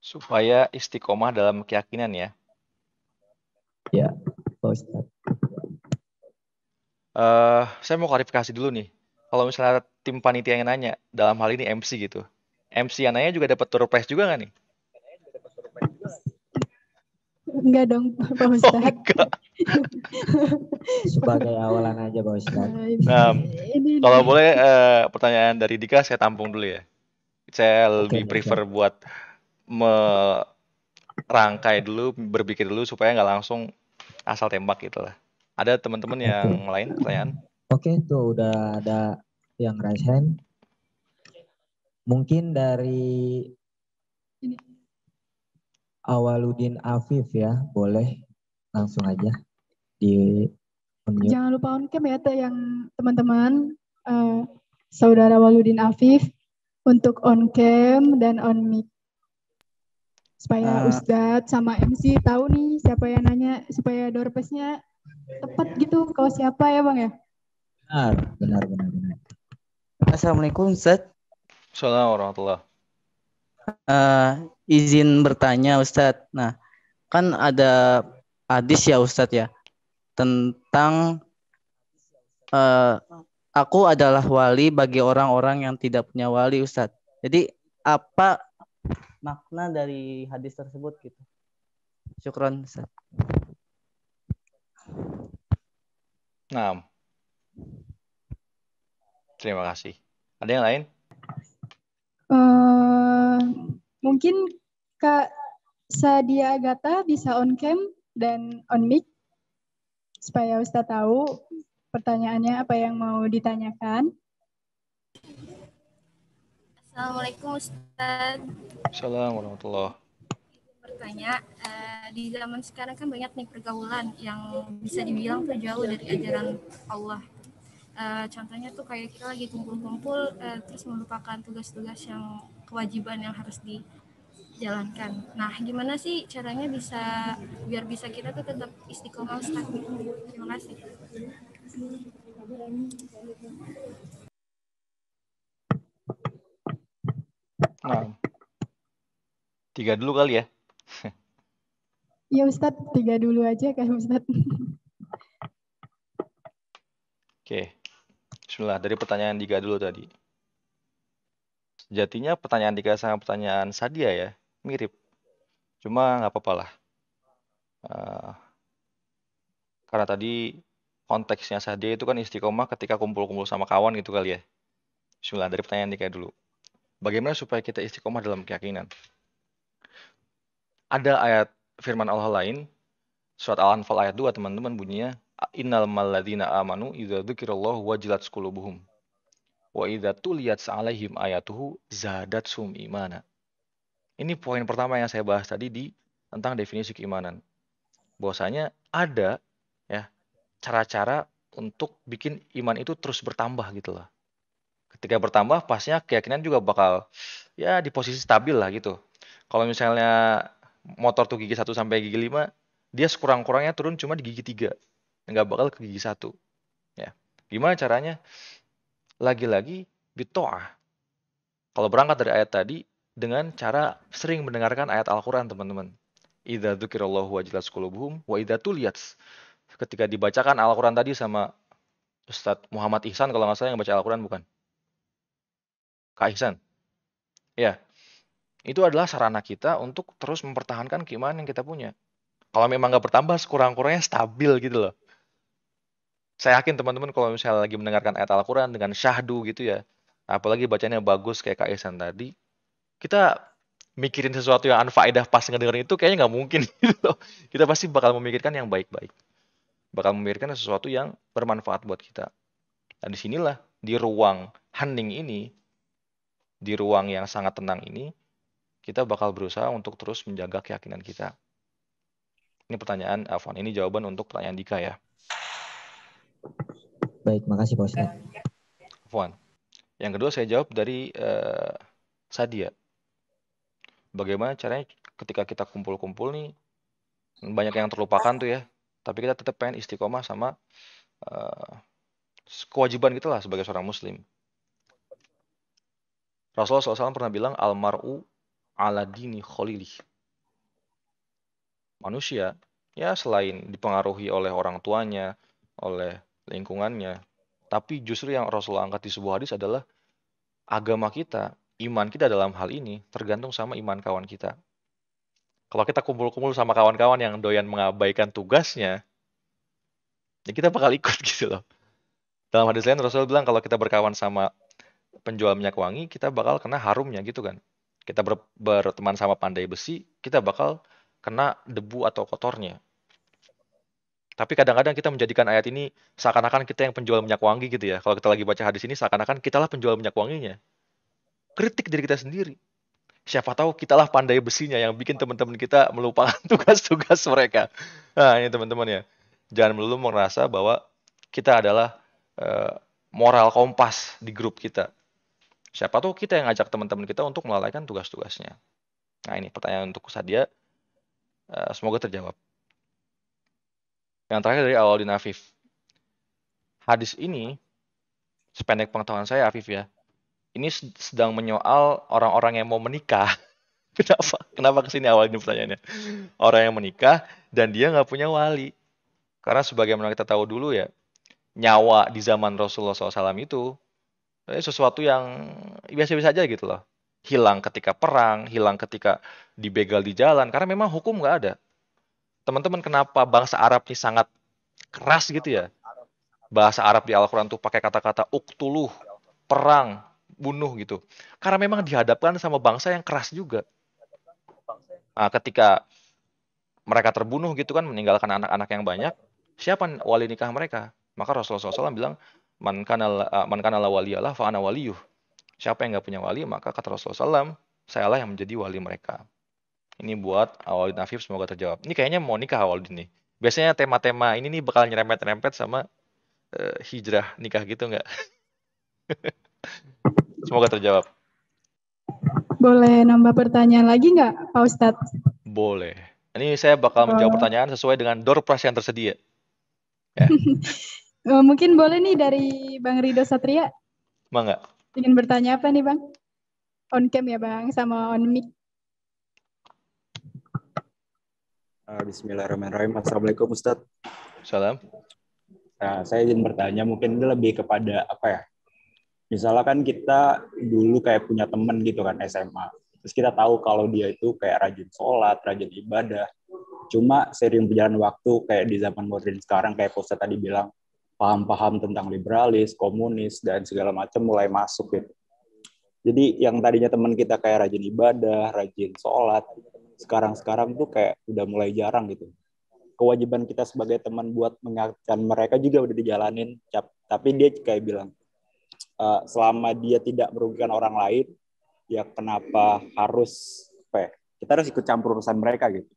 Supaya istiqomah dalam keyakinan ya. Ya Pak Ustadz. Saya mau klarifikasi dulu nih. Kalau misalnya tim panitia yang nanya, dalam hal ini MC gitu. MC yang nanya juga dapat door prize juga nggak nih? Enggak dong, Pak Oh, Ustadz. enggak. Sebagai awalan aja Pak Ustadz. Nah, Ini kalau boleh pertanyaan dari Dika saya tampung dulu ya. Saya Oke, lebih prefer buat merangkai dulu, berpikir dulu supaya nggak langsung asal tembak gitu lah. Ada teman-teman yang lain pertanyaan? Oke, tuh udah ada yang raise hand. Mungkin dari Awaludin Afif ya, boleh langsung aja di unmute. jangan lupa on cam ya yang teman-teman, saudara Waludin Afif untuk on cam dan on mic supaya Ustadz sama MC tahu nih siapa yang nanya, supaya door prize-nya tepat gitu kalau siapa ya Bang ya. Benar. Assalamualaikum Ustadz. Assalamualaikum warahmatullahi. Izin bertanya Ustadz. Nah, kan ada hadis ya Ustadz ya tentang aku adalah wali bagi orang-orang yang tidak punya wali Ustadz. Jadi apa makna dari hadis tersebut gitu? Syukron Ustadz. Nah, terima kasih. Ada yang lain? Mungkin Kak Sadia Agatha bisa on cam dan on mic supaya Ustadz tahu pertanyaannya apa yang mau ditanyakan. Assalamualaikum Ustadz. Assalamualaikum warahmatullahi. Bertanya, di zaman sekarang kan banyak nih pergaulan yang bisa dibilang tuh jauh dari ajaran Allah. Contohnya tuh kayak kita lagi kumpul-kumpul terus melupakan tugas-tugas yang kewajiban yang harus dijalankan. Nah, gimana sih caranya biar bisa kita tuh tetap istiqomah Ustaz? Terima kasih. Nah, 3 dulu kali ya. Iya Ustadz, 3 dulu aja kan Ustadz. Oke. Bismillah, dari pertanyaan Dika dulu tadi. Sejatinya pertanyaan Dika sama pertanyaan Sadia ya, mirip. Cuma nggak apa-apa lah. Karena tadi konteksnya Sadia itu kan istiqomah ketika kumpul-kumpul sama kawan gitu kali ya. Bismillah, dari pertanyaan Dika dulu. Bagaimana supaya kita istiqomah dalam keyakinan? ada ayat firman Allah lain, surat Al-Anfal ayat 2 teman-teman bunyinya, innal malladzina amanu idza dzukirallahu wajilat qulubuhum wa idza tuliyat 'alaihim ayatuhu zadatsum imana. Ini poin pertama yang saya bahas tadi tentang definisi keimanan. Bahwasanya ada ya cara-cara untuk bikin iman itu terus bertambah gitu lah. Ketika bertambah, pastinya keyakinan juga bakal ya di posisi stabil lah gitu. Kalau misalnya motor tuh gigi 1 sampai gigi 5, dia sekurang-kurangnya turun cuma di gigi 3. Nggak bakal ke gigi 1. Ya. Gimana caranya? Lagi-lagi bitoah. Kalau berangkat dari ayat tadi, dengan cara sering mendengarkan ayat Al-Quran, teman-teman. Idza dzukirallahu wajilat qulubuhum wa idza tuliyat. Ketika dibacakan Al-Quran tadi sama Ustadz Muhammad Ihsan, kalau nggak salah yang baca Al-Quran bukan? Kak Ihsan. Ya, itu adalah sarana kita untuk terus mempertahankan keimanan yang kita punya. Kalau memang nggak bertambah, sekurang-kurangnya stabil gitu loh. Saya yakin teman-teman kalau misalnya lagi mendengarkan ayat Al-Quran dengan syahdu gitu ya, apalagi bacanya bagus kayak Kak Ihsan tadi, kita mikirin sesuatu yang anfaedah pas ngedengerin itu kayaknya nggak mungkin gitu loh. Kita pasti bakal memikirkan yang baik-baik. Bakal memikirkan sesuatu yang bermanfaat buat kita. Nah disinilah, di ruang hening ini, di ruang yang sangat tenang ini, kita bakal berusaha untuk terus menjaga keyakinan kita. Ini pertanyaan Afwan, ini jawaban untuk pertanyaan Dika ya. Baik, makasih Pak Ustadz. Afwan. Yang kedua saya jawab dari Sadia. Bagaimana caranya ketika kita kumpul-kumpul nih, banyak yang terlupakan tuh ya, tapi kita tetap pengen istiqomah sama kewajiban kita lah sebagai seorang muslim. Rasulullah SAW pernah bilang, almar'u ala dini khalilih. Manusia, ya selain dipengaruhi oleh orang tuanya, oleh lingkungannya, tapi justru yang Rasulullah angkat di sebuah hadis adalah agama kita, iman kita dalam hal ini tergantung sama iman kawan kita. Kalau kita kumpul-kumpul sama kawan-kawan yang doyan mengabaikan tugasnya, ya kita bakal ikut gitu loh. Dalam hadis lain Rasulullah bilang kalau kita berkawan sama penjual minyak wangi, kita bakal kena harumnya gitu kan. Kita berteman sama pandai besi, kita bakal kena debu atau kotornya. Tapi kadang-kadang kita menjadikan ayat ini seakan-akan kita yang penjual minyak wangi gitu ya. Kalau kita lagi baca hadis ini seakan-akan kitalah penjual minyak wanginya. Kritik diri kita sendiri. Siapa tahu kitalah pandai besinya yang bikin teman-teman kita melupakan tugas-tugas mereka. Nah ini teman-teman ya. Jangan melulu merasa bahwa kita adalah moral kompas di grup kita. Siapa tahu kita yang ngajak teman-teman kita untuk melalaikan tugas-tugasnya. Nah ini pertanyaan untuk Sadia. Semoga terjawab. Yang terakhir dari Awaludin Afif. Hadis ini, sependek pengetahuan saya Afif ya, ini sedang menyoal orang-orang yang mau menikah. Kenapa kesini Awaludin pertanyaannya? Orang yang menikah dan dia nggak punya wali. Karena sebagaimana kita tahu dulu ya, nyawa di zaman Rasulullah SAW itu sesuatu yang biasa-biasa aja gitu loh. Hilang ketika perang, hilang ketika dibegal di jalan, karena memang hukum nggak ada. Teman-teman, kenapa bangsa Arab ini sangat keras gitu ya? Bahasa Arab di Al-Quran tuh pakai kata-kata uktuluh, perang, bunuh gitu. Karena memang dihadapkan sama bangsa yang keras juga. Nah, ketika mereka terbunuh gitu kan, meninggalkan anak-anak yang banyak, siapa wali nikah mereka? Maka Rasulullah SAW bilang, man kana la waliyalah fa ana waliyuh. Siapa yang nggak punya wali, maka kata Rasulullah SAW, sayalah yang menjadi wali mereka. Ini buat Awaludin Afif, semoga terjawab. Ini kayaknya mau nikah Awaludin nih. Biasanya tema-tema ini nih bakal nyerempet-nyerempet sama hijrah nikah gitu nggak? Semoga terjawab. Boleh nambah pertanyaan lagi nggak, Pak Ustadz? Boleh. Ini saya bakal menjawab pertanyaan sesuai dengan door prize yang tersedia. Ya. Mungkin boleh nih dari Bang Ridho Satria. Mangga. Ingin bertanya apa nih Bang? On cam ya Bang, sama on mic. Bismillahirrahmanirrahim. Assalamualaikum Ustadz. Salam. Nah, saya ingin bertanya mungkin ini lebih kepada apa ya? Misalnya kan kita dulu kayak punya teman gitu kan SMA. Terus kita tahu kalau dia itu kayak rajin sholat, rajin ibadah. Cuma seiring berjalan waktu kayak di zaman modern sekarang kayak Ustadz tadi bilang paham-paham tentang liberalis, komunis dan segala macam mulai masuk gitu. Jadi yang tadinya teman kita kayak rajin ibadah, rajin sholat, sekarang tuh kayak udah mulai jarang gitu. Kewajiban kita sebagai teman buat mengingatkan mereka juga udah dijalanin, tapi dia kayak bilang selama dia tidak merugikan orang lain, ya kenapa harus kita harus ikut campur urusan mereka gitu.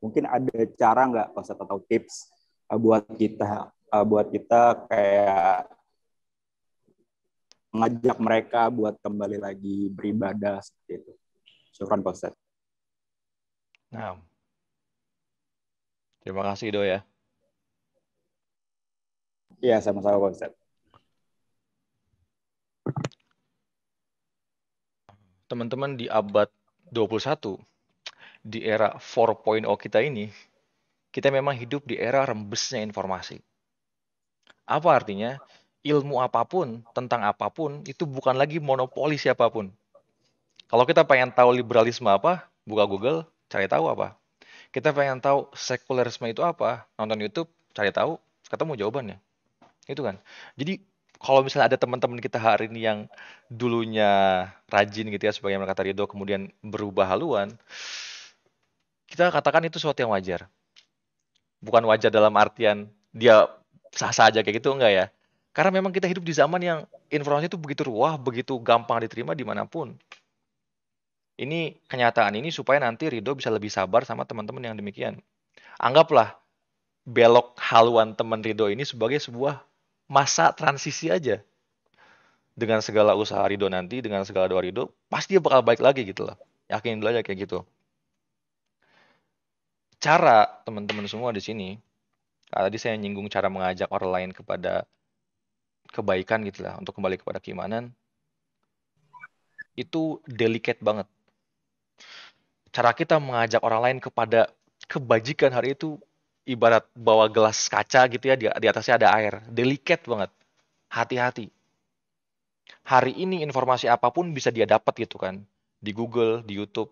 Mungkin ada cara nggak Ustadz atau tips buat kita kayak mengajak mereka buat kembali lagi beribadah seperti itu. Syukran Pak Ustadz. Nah, terima kasih Do ya. Iya, sama-sama Pak Ustadz. Teman-teman, di abad 21, di era 4.0 kita ini, kita memang hidup di era rembesnya informasi. Apa artinya? Ilmu apapun, tentang apapun, itu bukan lagi monopoli siapapun. Kalau kita pengen tahu liberalisme apa, buka Google, cari tahu apa. Kita pengen tahu sekulerisme itu apa, nonton YouTube, cari tahu, ketemu jawabannya. Itu kan. Jadi kalau misalnya ada teman-teman kita hari ini yang dulunya rajin gitu ya, sebagaimana kata Ridho, kemudian berubah haluan, kita katakan itu sesuatu yang wajar. Bukan wajar dalam artian dia sah-sah aja kayak gitu, enggak ya. Karena memang kita hidup di zaman yang informasi itu begitu ruah, begitu gampang diterima dimanapun. Ini kenyataan ini supaya nanti Ridho bisa lebih sabar sama teman-teman yang demikian. Anggaplah belok haluan teman Ridho ini sebagai sebuah masa transisi aja. Dengan segala usaha Ridho nanti, dengan segala doa Ridho, pasti dia bakal baik lagi gitu loh. Yakin dulu aja kayak gitu. Cara teman-teman semua di sini, tadi saya nyinggung cara mengajak orang lain kepada kebaikan gitu lah, untuk kembali kepada keimanan, itu delicate banget. Cara kita mengajak orang lain kepada kebajikan hari itu ibarat bawa gelas kaca gitu ya, di atasnya ada air. Delicate banget. Hati-hati. Hari ini informasi apapun bisa dia dapat gitu kan. Di Google, di YouTube.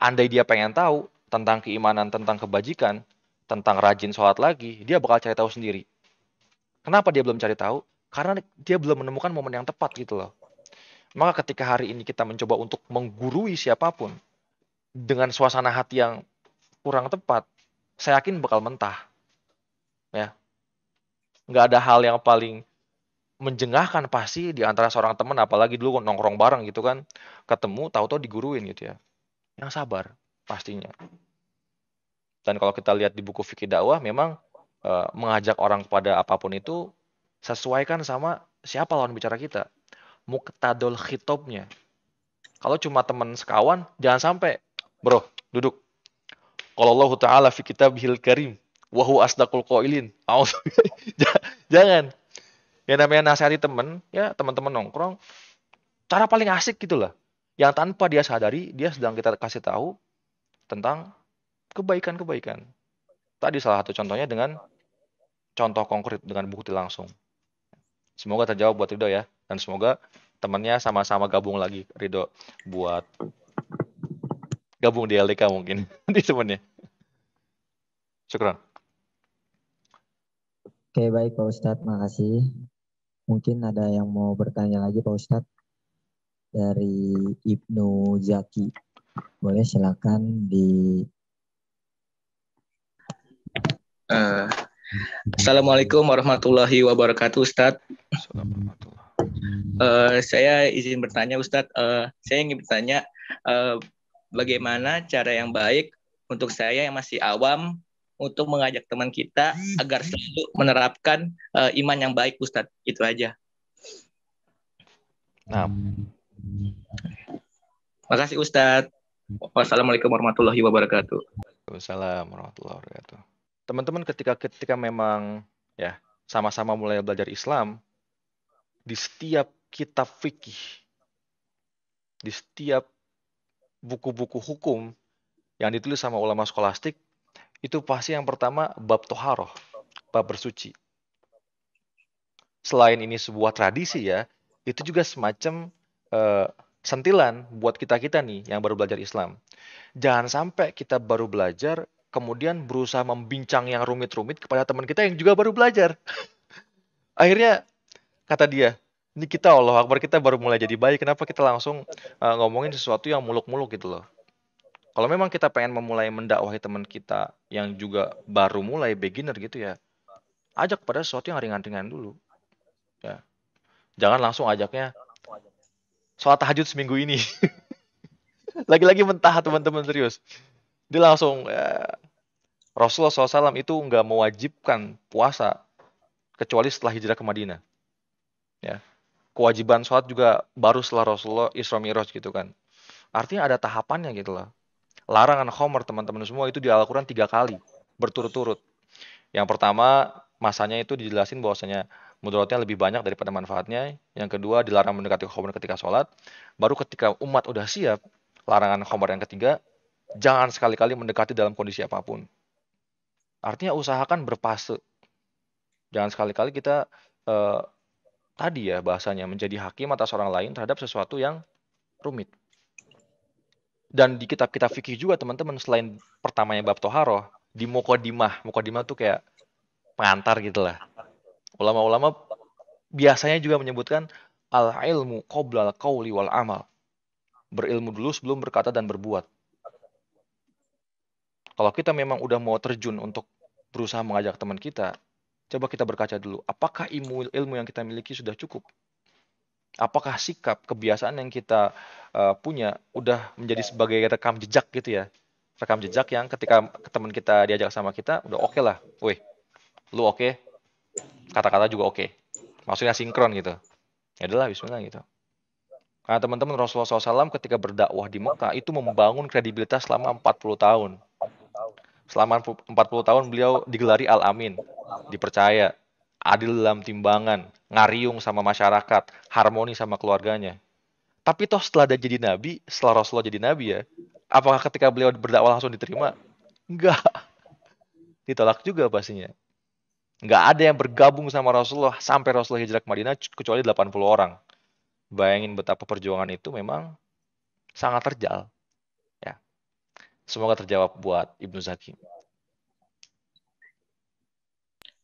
Andai dia pengen tahu tentang keimanan, tentang kebajikan, tentang rajin sholat lagi, dia bakal cari tahu sendiri. Kenapa dia belum cari tahu? Karena dia belum menemukan momen yang tepat gitu loh. Maka ketika hari ini kita mencoba untuk menggurui siapapun dengan suasana hati yang kurang tepat, saya yakin bakal mentah. Ya. Nggak ada hal yang paling menjengahkan pasti di antara seorang teman, apalagi dulu nongkrong bareng gitu kan, ketemu tahu-tahu diguruin gitu ya. Yang sabar pastinya. Dan kalau kita lihat di buku fikih dakwah, memang mengajak orang kepada apapun itu sesuaikan sama siapa lawan bicara kita. Muqtadul khitobnya. Kalau cuma teman sekawan, jangan sampai, bro, duduk. Kalau Allah Ta'ala fi kitabihil karim, wahu asdaqul qailin. Jangan. Yang namanya nasihati teman, ya teman-teman nongkrong, cara paling asik gitu lah. Yang tanpa dia sadari, dia sedang kita kasih tahu tentang kebaikan-kebaikan. Tadi salah satu contohnya dengan contoh konkret, dengan bukti langsung. Semoga terjawab buat Ridho ya. Dan semoga temannya sama-sama gabung lagi, Ridho, buat gabung di LDK mungkin. Nanti temannya. Syukran. Oke, baik Pak Ustadz, makasih. Mungkin ada yang mau bertanya lagi Pak Ustadz dari Ibnu Zaki. Boleh silakan di. Assalamualaikum warahmatullahi wabarakatuh, Ustadz. Saya izin bertanya, Ustadz. Saya ingin bertanya bagaimana cara yang baik untuk saya yang masih awam untuk mengajak teman kita agar selalu menerapkan iman yang baik, Ustadz. Itu aja. Nah. Makasih, Ustadz. Wassalamualaikum warahmatullahi wabarakatuh. Waalaikumsalam warahmatullahi wabarakatuh. Teman-teman, ketika memang ya sama-sama mulai belajar Islam, di setiap kitab fikih, di setiap buku-buku hukum yang ditulis sama ulama skolastik, itu pasti yang pertama bab toharoh, bab bersuci. Selain ini sebuah tradisi ya, itu juga semacam sentilan buat kita-kita nih yang baru belajar Islam. Jangan sampai kita baru belajar, kemudian berusaha membincang yang rumit-rumit kepada teman kita yang juga baru belajar. Akhirnya, kata dia, ini kita Allah Akbar, kita baru mulai jadi baik, kenapa kita langsung ngomongin sesuatu yang muluk-muluk gitu loh. Kalau memang kita pengen memulai mendakwahi teman kita yang juga baru mulai beginner gitu ya, ajak pada sesuatu yang ringan-ringan dulu. Ya. Jangan langsung ajaknya sholat tahajud seminggu ini. Lagi-lagi mentah teman-teman, serius. Dia langsung Rasulullah SAW itu nggak mewajibkan puasa kecuali setelah hijrah ke Madinah. Ya. Kewajiban sholat juga baru setelah Rasulullah Isra Mi'raj gitu kan. Artinya ada tahapannya gitu lah. Larangan khamr teman-teman semua itu di Al-Quran 3 kali berturut-turut. Yang pertama masanya itu dijelasin bahwasanya mudaratnya lebih banyak daripada manfaatnya. Yang kedua dilarang mendekati khamr ketika sholat. Baru ketika umat udah siap, larangan khamr yang ketiga, jangan sekali-kali mendekati dalam kondisi apapun. Artinya usahakan berfase. Jangan sekali-kali kita tadi ya bahasanya menjadi hakim atas orang lain terhadap sesuatu yang rumit. Dan di kitab-kitab fikih juga teman-teman, selain pertamanya bab toharoh, di muqaddimah tuh kayak pengantar gitu lah. Ulama-ulama biasanya juga menyebutkan al-ilmu qabla al-qawli wal amal. Berilmu dulu sebelum berkata dan berbuat. Kalau kita memang udah mau terjun untuk berusaha mengajak teman kita, coba kita berkaca dulu, apakah ilmu yang kita miliki sudah cukup? Apakah sikap, kebiasaan yang kita punya udah menjadi sebagai rekam jejak gitu ya? Rekam jejak yang ketika teman kita diajak sama kita, udah oke lah. Weh, lu oke, kata-kata juga oke. Maksudnya sinkron gitu. Ya adalah bismillah gitu. Karena teman-teman Rasulullah SAW ketika berdakwah di Mekah itu membangun kredibilitas selama 40 tahun. Selama 40 tahun beliau digelari Al-Amin, dipercaya, adil dalam timbangan, ngariung sama masyarakat, harmoni sama keluarganya. Tapi toh setelah dia jadi nabi, setelah Rasulullah jadi nabi ya, apakah ketika beliau berdakwah langsung diterima? Enggak. Ditolak juga pastinya. Enggak ada yang bergabung sama Rasulullah sampai Rasulullah hijrah ke Madinah kecuali 80 orang. Bayangin betapa perjuangan itu memang sangat terjal. Ya. Semoga terjawab buat Ibnu Zaki.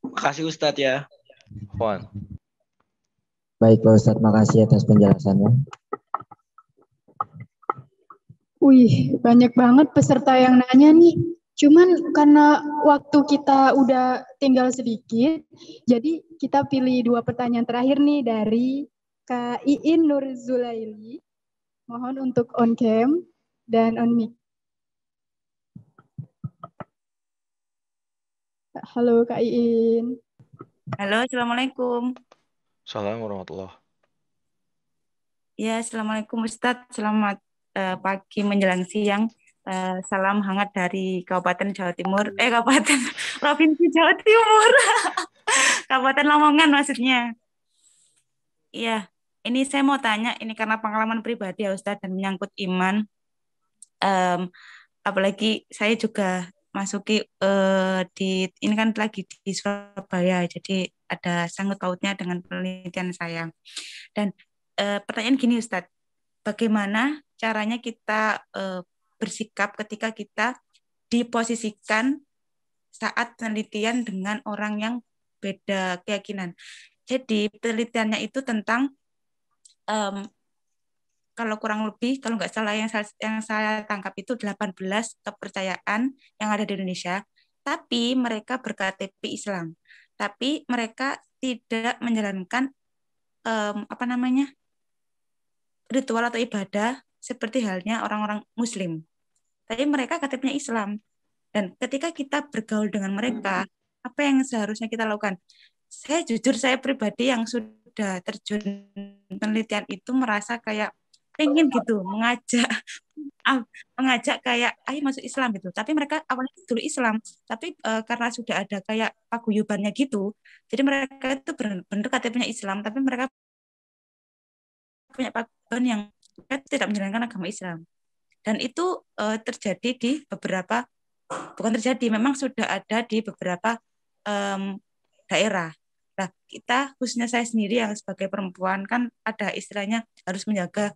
Makasih Ustadz ya. Puan. Baik Pak Ustadz, makasih atas penjelasannya. Wih, banyak banget peserta yang nanya nih. Cuman karena waktu kita udah tinggal sedikit, jadi kita pilih 2 pertanyaan terakhir nih dari Kak Iin Nur Zulaili. Mohon untuk on cam dan on mic. Halo Kak Iin. Halo, Assalamualaikum. Assalamualaikum warahmatullahi. Ya, Assalamualaikum Ustadz. Selamat pagi menjelang siang. Salam hangat dari Kabupaten Jawa Timur. Kabupaten Provinsi Jawa Timur. Kabupaten Lamongan maksudnya. Iya, ini saya mau tanya, ini karena pengalaman pribadi ya Ustadz dan menyangkut iman. Apalagi saya juga masuki ini kan lagi di Surabaya, jadi ada sangkut pautnya dengan penelitian saya. Dan pertanyaan gini Ustadz, bagaimana caranya kita bersikap ketika kita diposisikan saat penelitian dengan orang yang beda keyakinan? Jadi penelitiannya itu tentang kalau kurang lebih, kalau nggak salah yang saya tangkap itu 18 kepercayaan yang ada di Indonesia, tapi mereka berKTP Islam. Tapi mereka tidak menjalankan ritual atau ibadah seperti halnya orang-orang Muslim. Tapi mereka KTP-nya Islam. Dan ketika kita bergaul dengan mereka, apa yang seharusnya kita lakukan? Saya pribadi yang sudah terjun penelitian itu merasa kayak pengen gitu mengajak kayak ayo masuk Islam gitu, tapi mereka awalnya dulu Islam, tapi karena sudah ada kayak paguyubannya gitu, jadi mereka itu benar KTP-nya Islam, tapi mereka punya paguyuban yang tidak menjalankan agama Islam. Dan itu terjadi di beberapa, bukan terjadi, memang sudah ada di beberapa daerah. Nah, kita khususnya saya sendiri yang sebagai perempuan kan ada istilahnya harus menjaga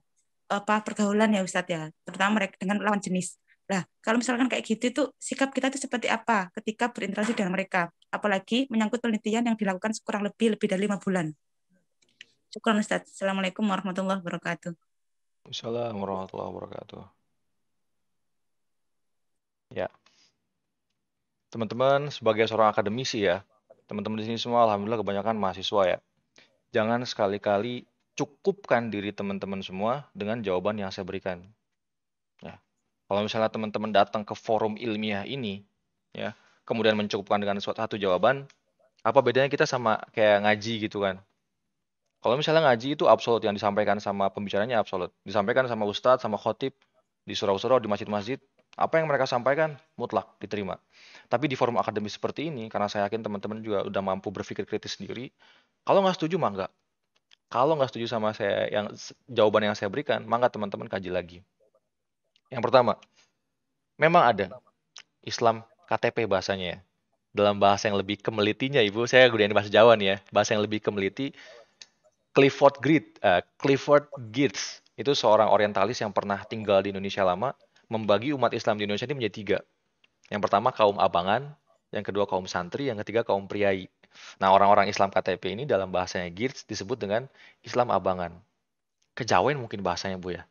pergaulan ya Ustadz ya, terutama mereka dengan lawan jenis. Nah, kalau misalkan kayak gitu itu sikap kita itu seperti apa ketika berinteraksi dengan mereka, apalagi menyangkut penelitian yang dilakukan kurang lebih dari 5 bulan. Syukran Ustadz. Assalamualaikum warahmatullahi wabarakatuh. Assalamualaikum warahmatullahi wabarakatuh. Ya, teman-teman sebagai seorang akademisi ya, teman-teman di sini semua alhamdulillah kebanyakan mahasiswa ya. Jangan sekali-kali cukupkan diri teman-teman semua dengan jawaban yang saya berikan. Ya. Kalau misalnya teman-teman datang ke forum ilmiah ini, ya, kemudian mencukupkan dengan satu jawaban, apa bedanya kita sama kayak ngaji gitu kan? Kalau misalnya ngaji itu absolut, yang disampaikan sama pembicaranya absolut. Disampaikan sama ustadz, sama khotib, di surau-surau, di masjid-masjid, apa yang mereka sampaikan mutlak diterima. Tapi di forum akademis seperti ini, karena saya yakin teman-teman juga udah mampu berpikir kritis sendiri, kalau nggak setuju mah nggak. Kalau nggak setuju sama saya jawaban yang saya berikan, maka teman-teman kaji lagi. Yang pertama, memang ada Islam KTP bahasanya ya. Dalam bahasa yang lebih kemelitinya, Ibu, saya gunain bahasa Jawa nih ya. Bahasa yang lebih kemeliti, Clifford Geertz itu seorang orientalis yang pernah tinggal di Indonesia lama, membagi umat Islam di Indonesia ini menjadi 3. Yang pertama kaum abangan, yang kedua kaum santri, yang ketiga kaum priai. Nah, orang-orang Islam KTP ini dalam bahasanya Geertz disebut dengan Islam abangan. Kejawen mungkin bahasanya, Bu ya.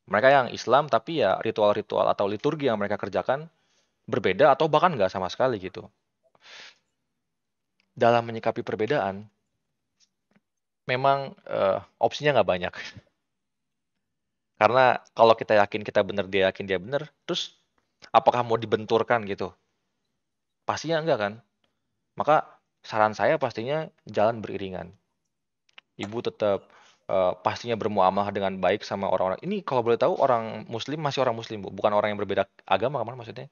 Mereka yang Islam tapi ya ritual-ritual atau liturgi yang mereka kerjakan berbeda atau bahkan nggak sama sekali gitu. Dalam menyikapi perbedaan, memang opsinya nggak banyak. Karena kalau kita yakin kita benar, dia yakin dia benar, terus apakah mau dibenturkan gitu? Pastinya enggak kan? Maka saran saya pastinya jalan beriringan. Ibu tetap pastinya bermuamalah dengan baik sama orang-orang. Ini kalau boleh tahu orang Muslim masih orang Muslim, Bu. Bukan orang yang berbeda agama, kemana maksudnya?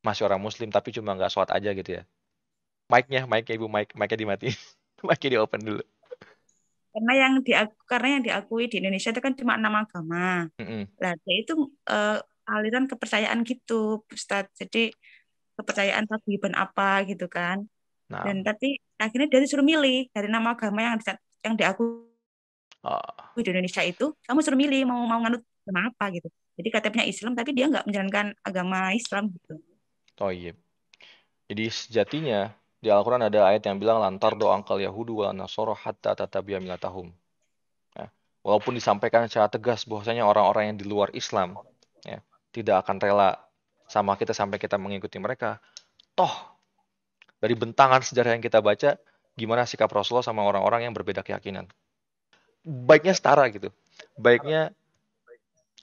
Masih orang Muslim tapi cuma nggak sholat aja gitu ya. Mic-nya Ibu, mic-nya dimatiin. Mic-nya di open dulu. Karena yang diakui di Indonesia itu kan cuma 6 agama. Nah, itu aliran kepercayaan gitu, Ustaz. Jadi kepercayaan paguyuban apa gitu kan. Nah, Dan tapi akhirnya dia disuruh milih dari 6 agama yang diakui di Indonesia itu, kamu suruh milih mau nganut agama apa gitu. Jadi KTP-nya Islam tapi dia nggak menjalankan agama Islam gitu. oh iya. Jadi sejatinya di Al-Quran ada ayat yang bilang lantar do angkal Yahudu wal Nasoro hatta tatabiya milatahum. Ya, walaupun disampaikan secara tegas bahwasanya orang-orang yang di luar Islam ya, tidak akan rela sama kita sampai kita mengikuti mereka. Toh dari bentangan sejarah yang kita baca, gimana sikap Rasulullah sama orang-orang yang berbeda keyakinan. Baiknya setara gitu. Baiknya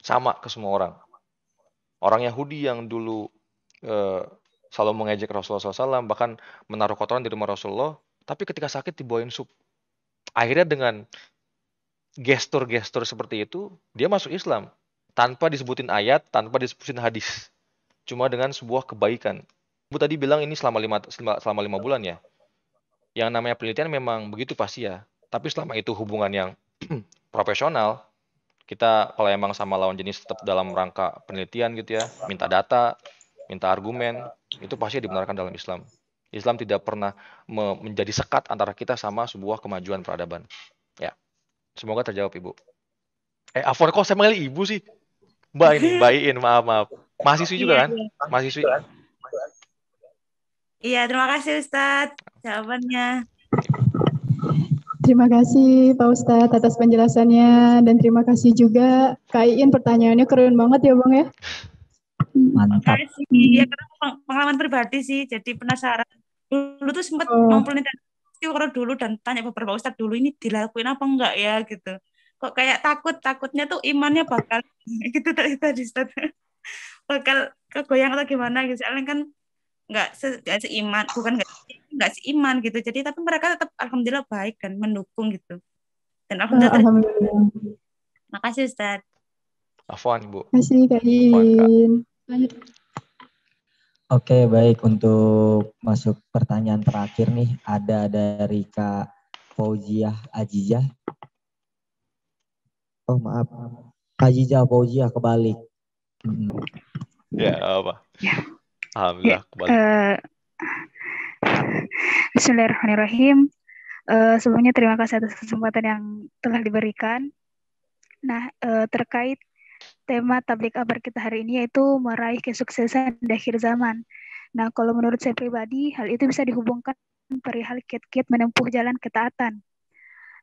sama ke semua orang. Orang Yahudi yang dulu selalu mengejek Rasulullah SAW, bahkan menaruh kotoran di rumah Rasulullah, tapi ketika sakit dibawain sup. Akhirnya dengan gestur-gestur seperti itu, dia masuk Islam. Tanpa disebutin ayat, tanpa disebutin hadis. Cuma dengan sebuah kebaikan. Bu tadi bilang ini selama 5 bulan ya. Yang namanya penelitian memang begitu pasti ya. Tapi selama itu hubungan yang profesional, kita kalau emang sama lawan jenis tetap dalam rangka penelitian gitu ya, minta data, minta argumen, itu pasti dibenarkan dalam Islam. Islam tidak pernah menjadi sekat antara kita sama sebuah kemajuan peradaban. Ya, semoga terjawab Ibu. Afwan kok saya manggil Ibu sih? Mbak ini, Mbak Iin, maaf. Mahasiswi juga kan? Mahasiswi. Iya, terima kasih Ustadz jawabannya. Terima kasih Pak Ustadz atas penjelasannya dan terima kasih juga Kak Iin, pertanyaannya keren banget ya Bang ya. Mantap. Iya, karena pengalaman pribadi sih, jadi penasaran. Dulu tuh sempat ngumpulin kalau dulu dan tanya beberapa ustadz dulu ini dilakuin apa enggak ya gitu. Kok kayak takutnya tuh imannya bakal gitu tadi Ustadz. Bakal kegoyang atau gimana gitu. Soalnya kan nggak seiman, bukan nggak seiman gitu. Jadi tapi mereka tetap alhamdulillah baik dan mendukung gitu. Dan alhamdulillah. Makasih Ustadz. Afwan Bu. Makasih Kak Iin. Oke, baik. Untuk masuk pertanyaan terakhir nih, ada dari Kak Fauziah Ajizah. Oh maaf, Ajizah Fauziah kebalik. Ya apa? Alhamdulillah kebalik. Bismillahirrahmanirrahim. Sebelumnya terima kasih atas kesempatan yang telah diberikan. Nah, terkait tema tablik akbar kita hari ini yaitu meraih kesuksesan di akhir zaman. Nah, kalau menurut saya pribadi, hal itu bisa dihubungkan perihal kiat-kiat menempuh jalan ketaatan.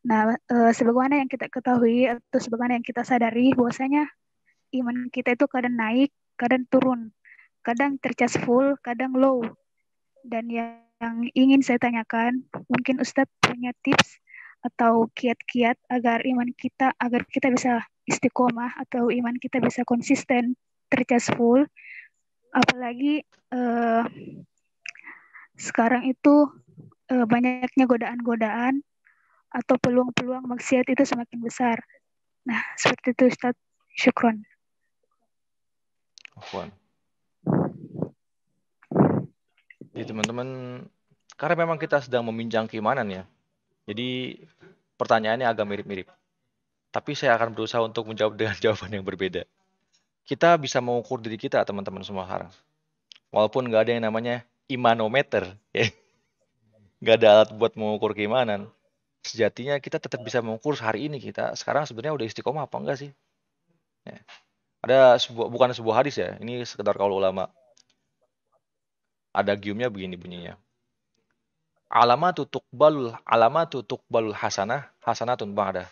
Nah, sebagaimana yang kita ketahui atau sebagaimana yang kita sadari bahwasanya iman kita itu kadang naik, kadang turun, kadang tercas full, kadang low. Dan yang ingin saya tanyakan, mungkin Ustadz punya tips atau kiat-kiat agar kita bisa istiqomah atau iman kita bisa konsisten tercas full, apalagi sekarang itu banyaknya godaan-godaan atau peluang-peluang maksiat itu semakin besar. Nah, seperti itu Ustadz. Syukron. Afwan. Jadi teman-teman, karena memang kita sedang meminjam keimanan ya. Jadi pertanyaannya agak mirip-mirip. Tapi saya akan berusaha untuk menjawab dengan jawaban yang berbeda. Kita bisa mengukur diri kita teman-teman semua sekarang. Walaupun nggak ada yang namanya imanometer. Ya. Nggak ada alat buat mengukur keimanan. Sejatinya kita tetap bisa mengukur hari ini kita sekarang sebenarnya udah istiqomah apa enggak sih? Ya. Ada bukan sebuah hadis ya, ini sekedar kaul ulama. Ada giumnya begini bunyinya. Alamatu tuqbalul hasanatun ba'da.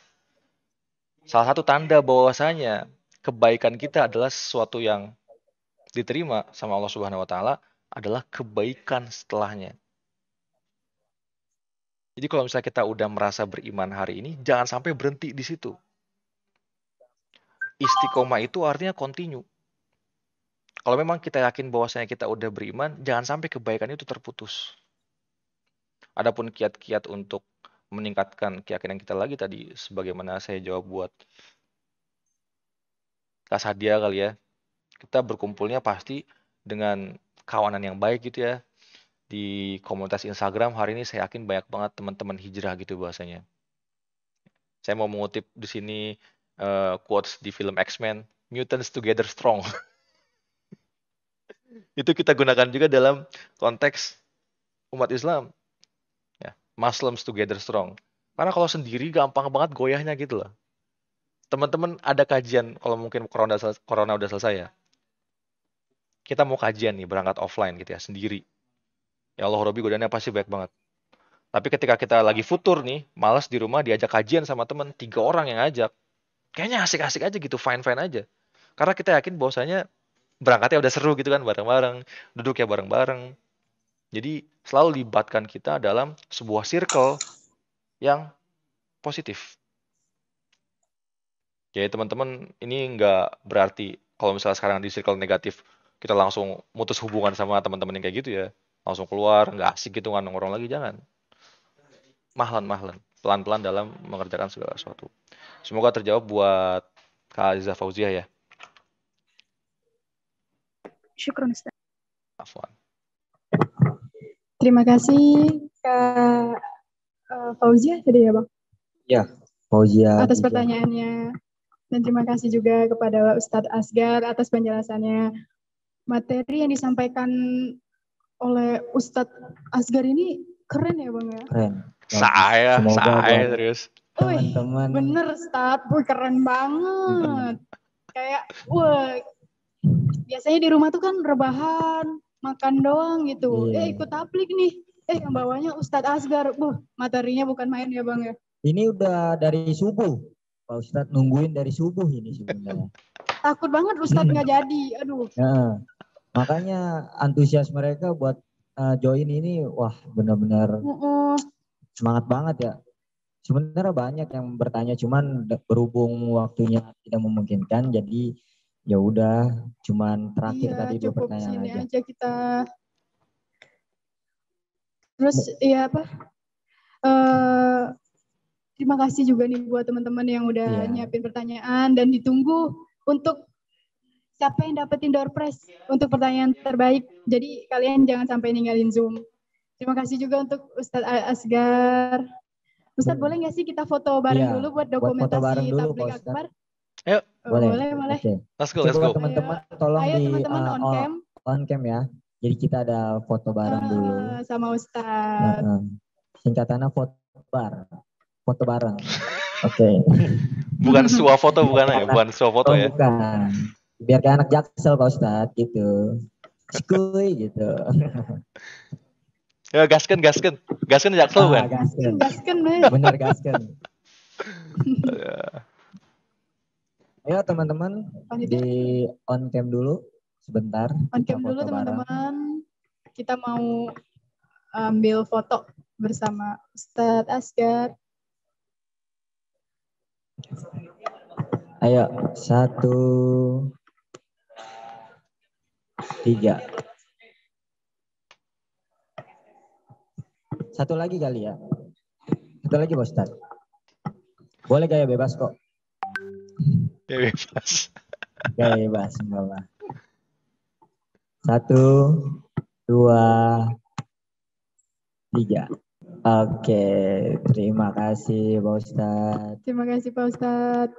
Salah satu tanda bahwasanya kebaikan kita adalah sesuatu yang diterima sama Allah Subhanahu wa taala adalah kebaikan setelahnya. Jadi kalau misalnya kita udah merasa beriman hari ini, jangan sampai berhenti di situ. Istiqomah itu artinya continue. Kalau memang kita yakin bahwasanya kita udah beriman, jangan sampai kebaikan itu terputus. Adapun kiat-kiat untuk meningkatkan keyakinan kita lagi tadi, sebagaimana saya jawab buat Kak Sadia kali ya, kita berkumpulnya pasti dengan kawanan yang baik gitu ya. Di komunitas Instagram hari ini saya yakin banyak banget teman-teman hijrah gitu bahasanya. Saya mau mengutip di sini quotes di film X-Men, Mutants Together Strong. Itu kita gunakan juga dalam konteks umat Islam. Ya, Muslims Together Strong. Karena kalau sendiri gampang banget goyahnya gitu loh. Teman-teman ada kajian, kalau mungkin corona udah selesai ya. Kita mau kajian nih, berangkat offline gitu ya, sendiri. Ya Allah Robby, godaannya pasti banyak banget. Tapi ketika kita lagi futur nih, malas di rumah diajak kajian sama temen, 3 orang yang ngajak. Kayaknya asik-asik aja gitu, fine-fine aja. Karena kita yakin bahwasanya berangkatnya udah seru gitu kan, bareng-bareng, duduk ya bareng-bareng. Jadi selalu libatkan kita dalam sebuah circle yang positif. Jadi teman-teman, ini nggak berarti kalau misalnya sekarang di circle negatif, kita langsung mutus hubungan sama teman-teman yang kayak gitu ya. Langsung keluar, nggak asik gitu nongkrong lagi, jangan. Mahlan, pelan-pelan dalam mengerjakan segala sesuatu. Semoga terjawab buat Kak Aziza Fauziah ya. Syukron Ustaz. Afwan. Terima kasih Kak Fauziah tadi ya Bang? Ya, Fauziah. Atas pertanyaannya. Dan terima kasih juga kepada Ustadz Asgar atas penjelasannya. Materi yang disampaikan oleh Ustadz Asgar ini keren ya Bang ya? Keren. Saya serius. Teman-teman. Bener Ustadz, keren banget. Kayak, biasanya di rumah tuh kan rebahan, makan doang gitu. Ikut tablik nih. Yang bawanya Ustadz Asgar. Materinya bukan main ya Bang ya? Ini udah dari subuh. Pak Ustadz nungguin dari subuh ini sebenarnya. Takut banget Ustadz nggak jadi. Aduh. Nah, makanya antusias mereka buat join ini, wah benar-benar semangat banget ya. Sebenarnya banyak yang bertanya, cuman berhubung waktunya tidak memungkinkan, jadi ya udah, cuman terakhir tadi 2 pertanyaan aja. Kita. Terus terima kasih juga nih buat teman-teman yang udah nyiapin pertanyaan dan ditunggu untuk siapa yang dapetin door prize untuk pertanyaan terbaik. Jadi kalian jangan sampai ninggalin Zoom. Terima kasih juga untuk Ustadz Asgar. Ustadz boleh nggak sih kita foto bareng dulu buat dokumentasi tabligh akbar? Ayo. Boleh. Okay. Let's go. Teman-teman tolong on cam ya. Jadi kita ada foto bareng dulu. Sama Ustadz. Singkatannya foto bareng. Oke. Bukan swafoto bukan swafoto ya. Bukan. Biar kayak anak Jaksel Pak Ustadz gitu. Skuy gitu. Ya gasken Jaksel bukan? Gasken bener gasken. Ayo teman-teman di on cam dulu. sebentar. On Kita cam dulu foto bareng. teman-teman. Kita mau ambil foto bersama Ustadz Asgar. Ayo, 1, 3. Satu lagi kali ya. Satu lagi Pak Ustadz. Boleh gaya bebas kok. Ya bebas. Gaya bebas, enggak apa. 1, 2, 3. Oke, terima kasih Pak Ustadz. Terima kasih Pak Ustadz.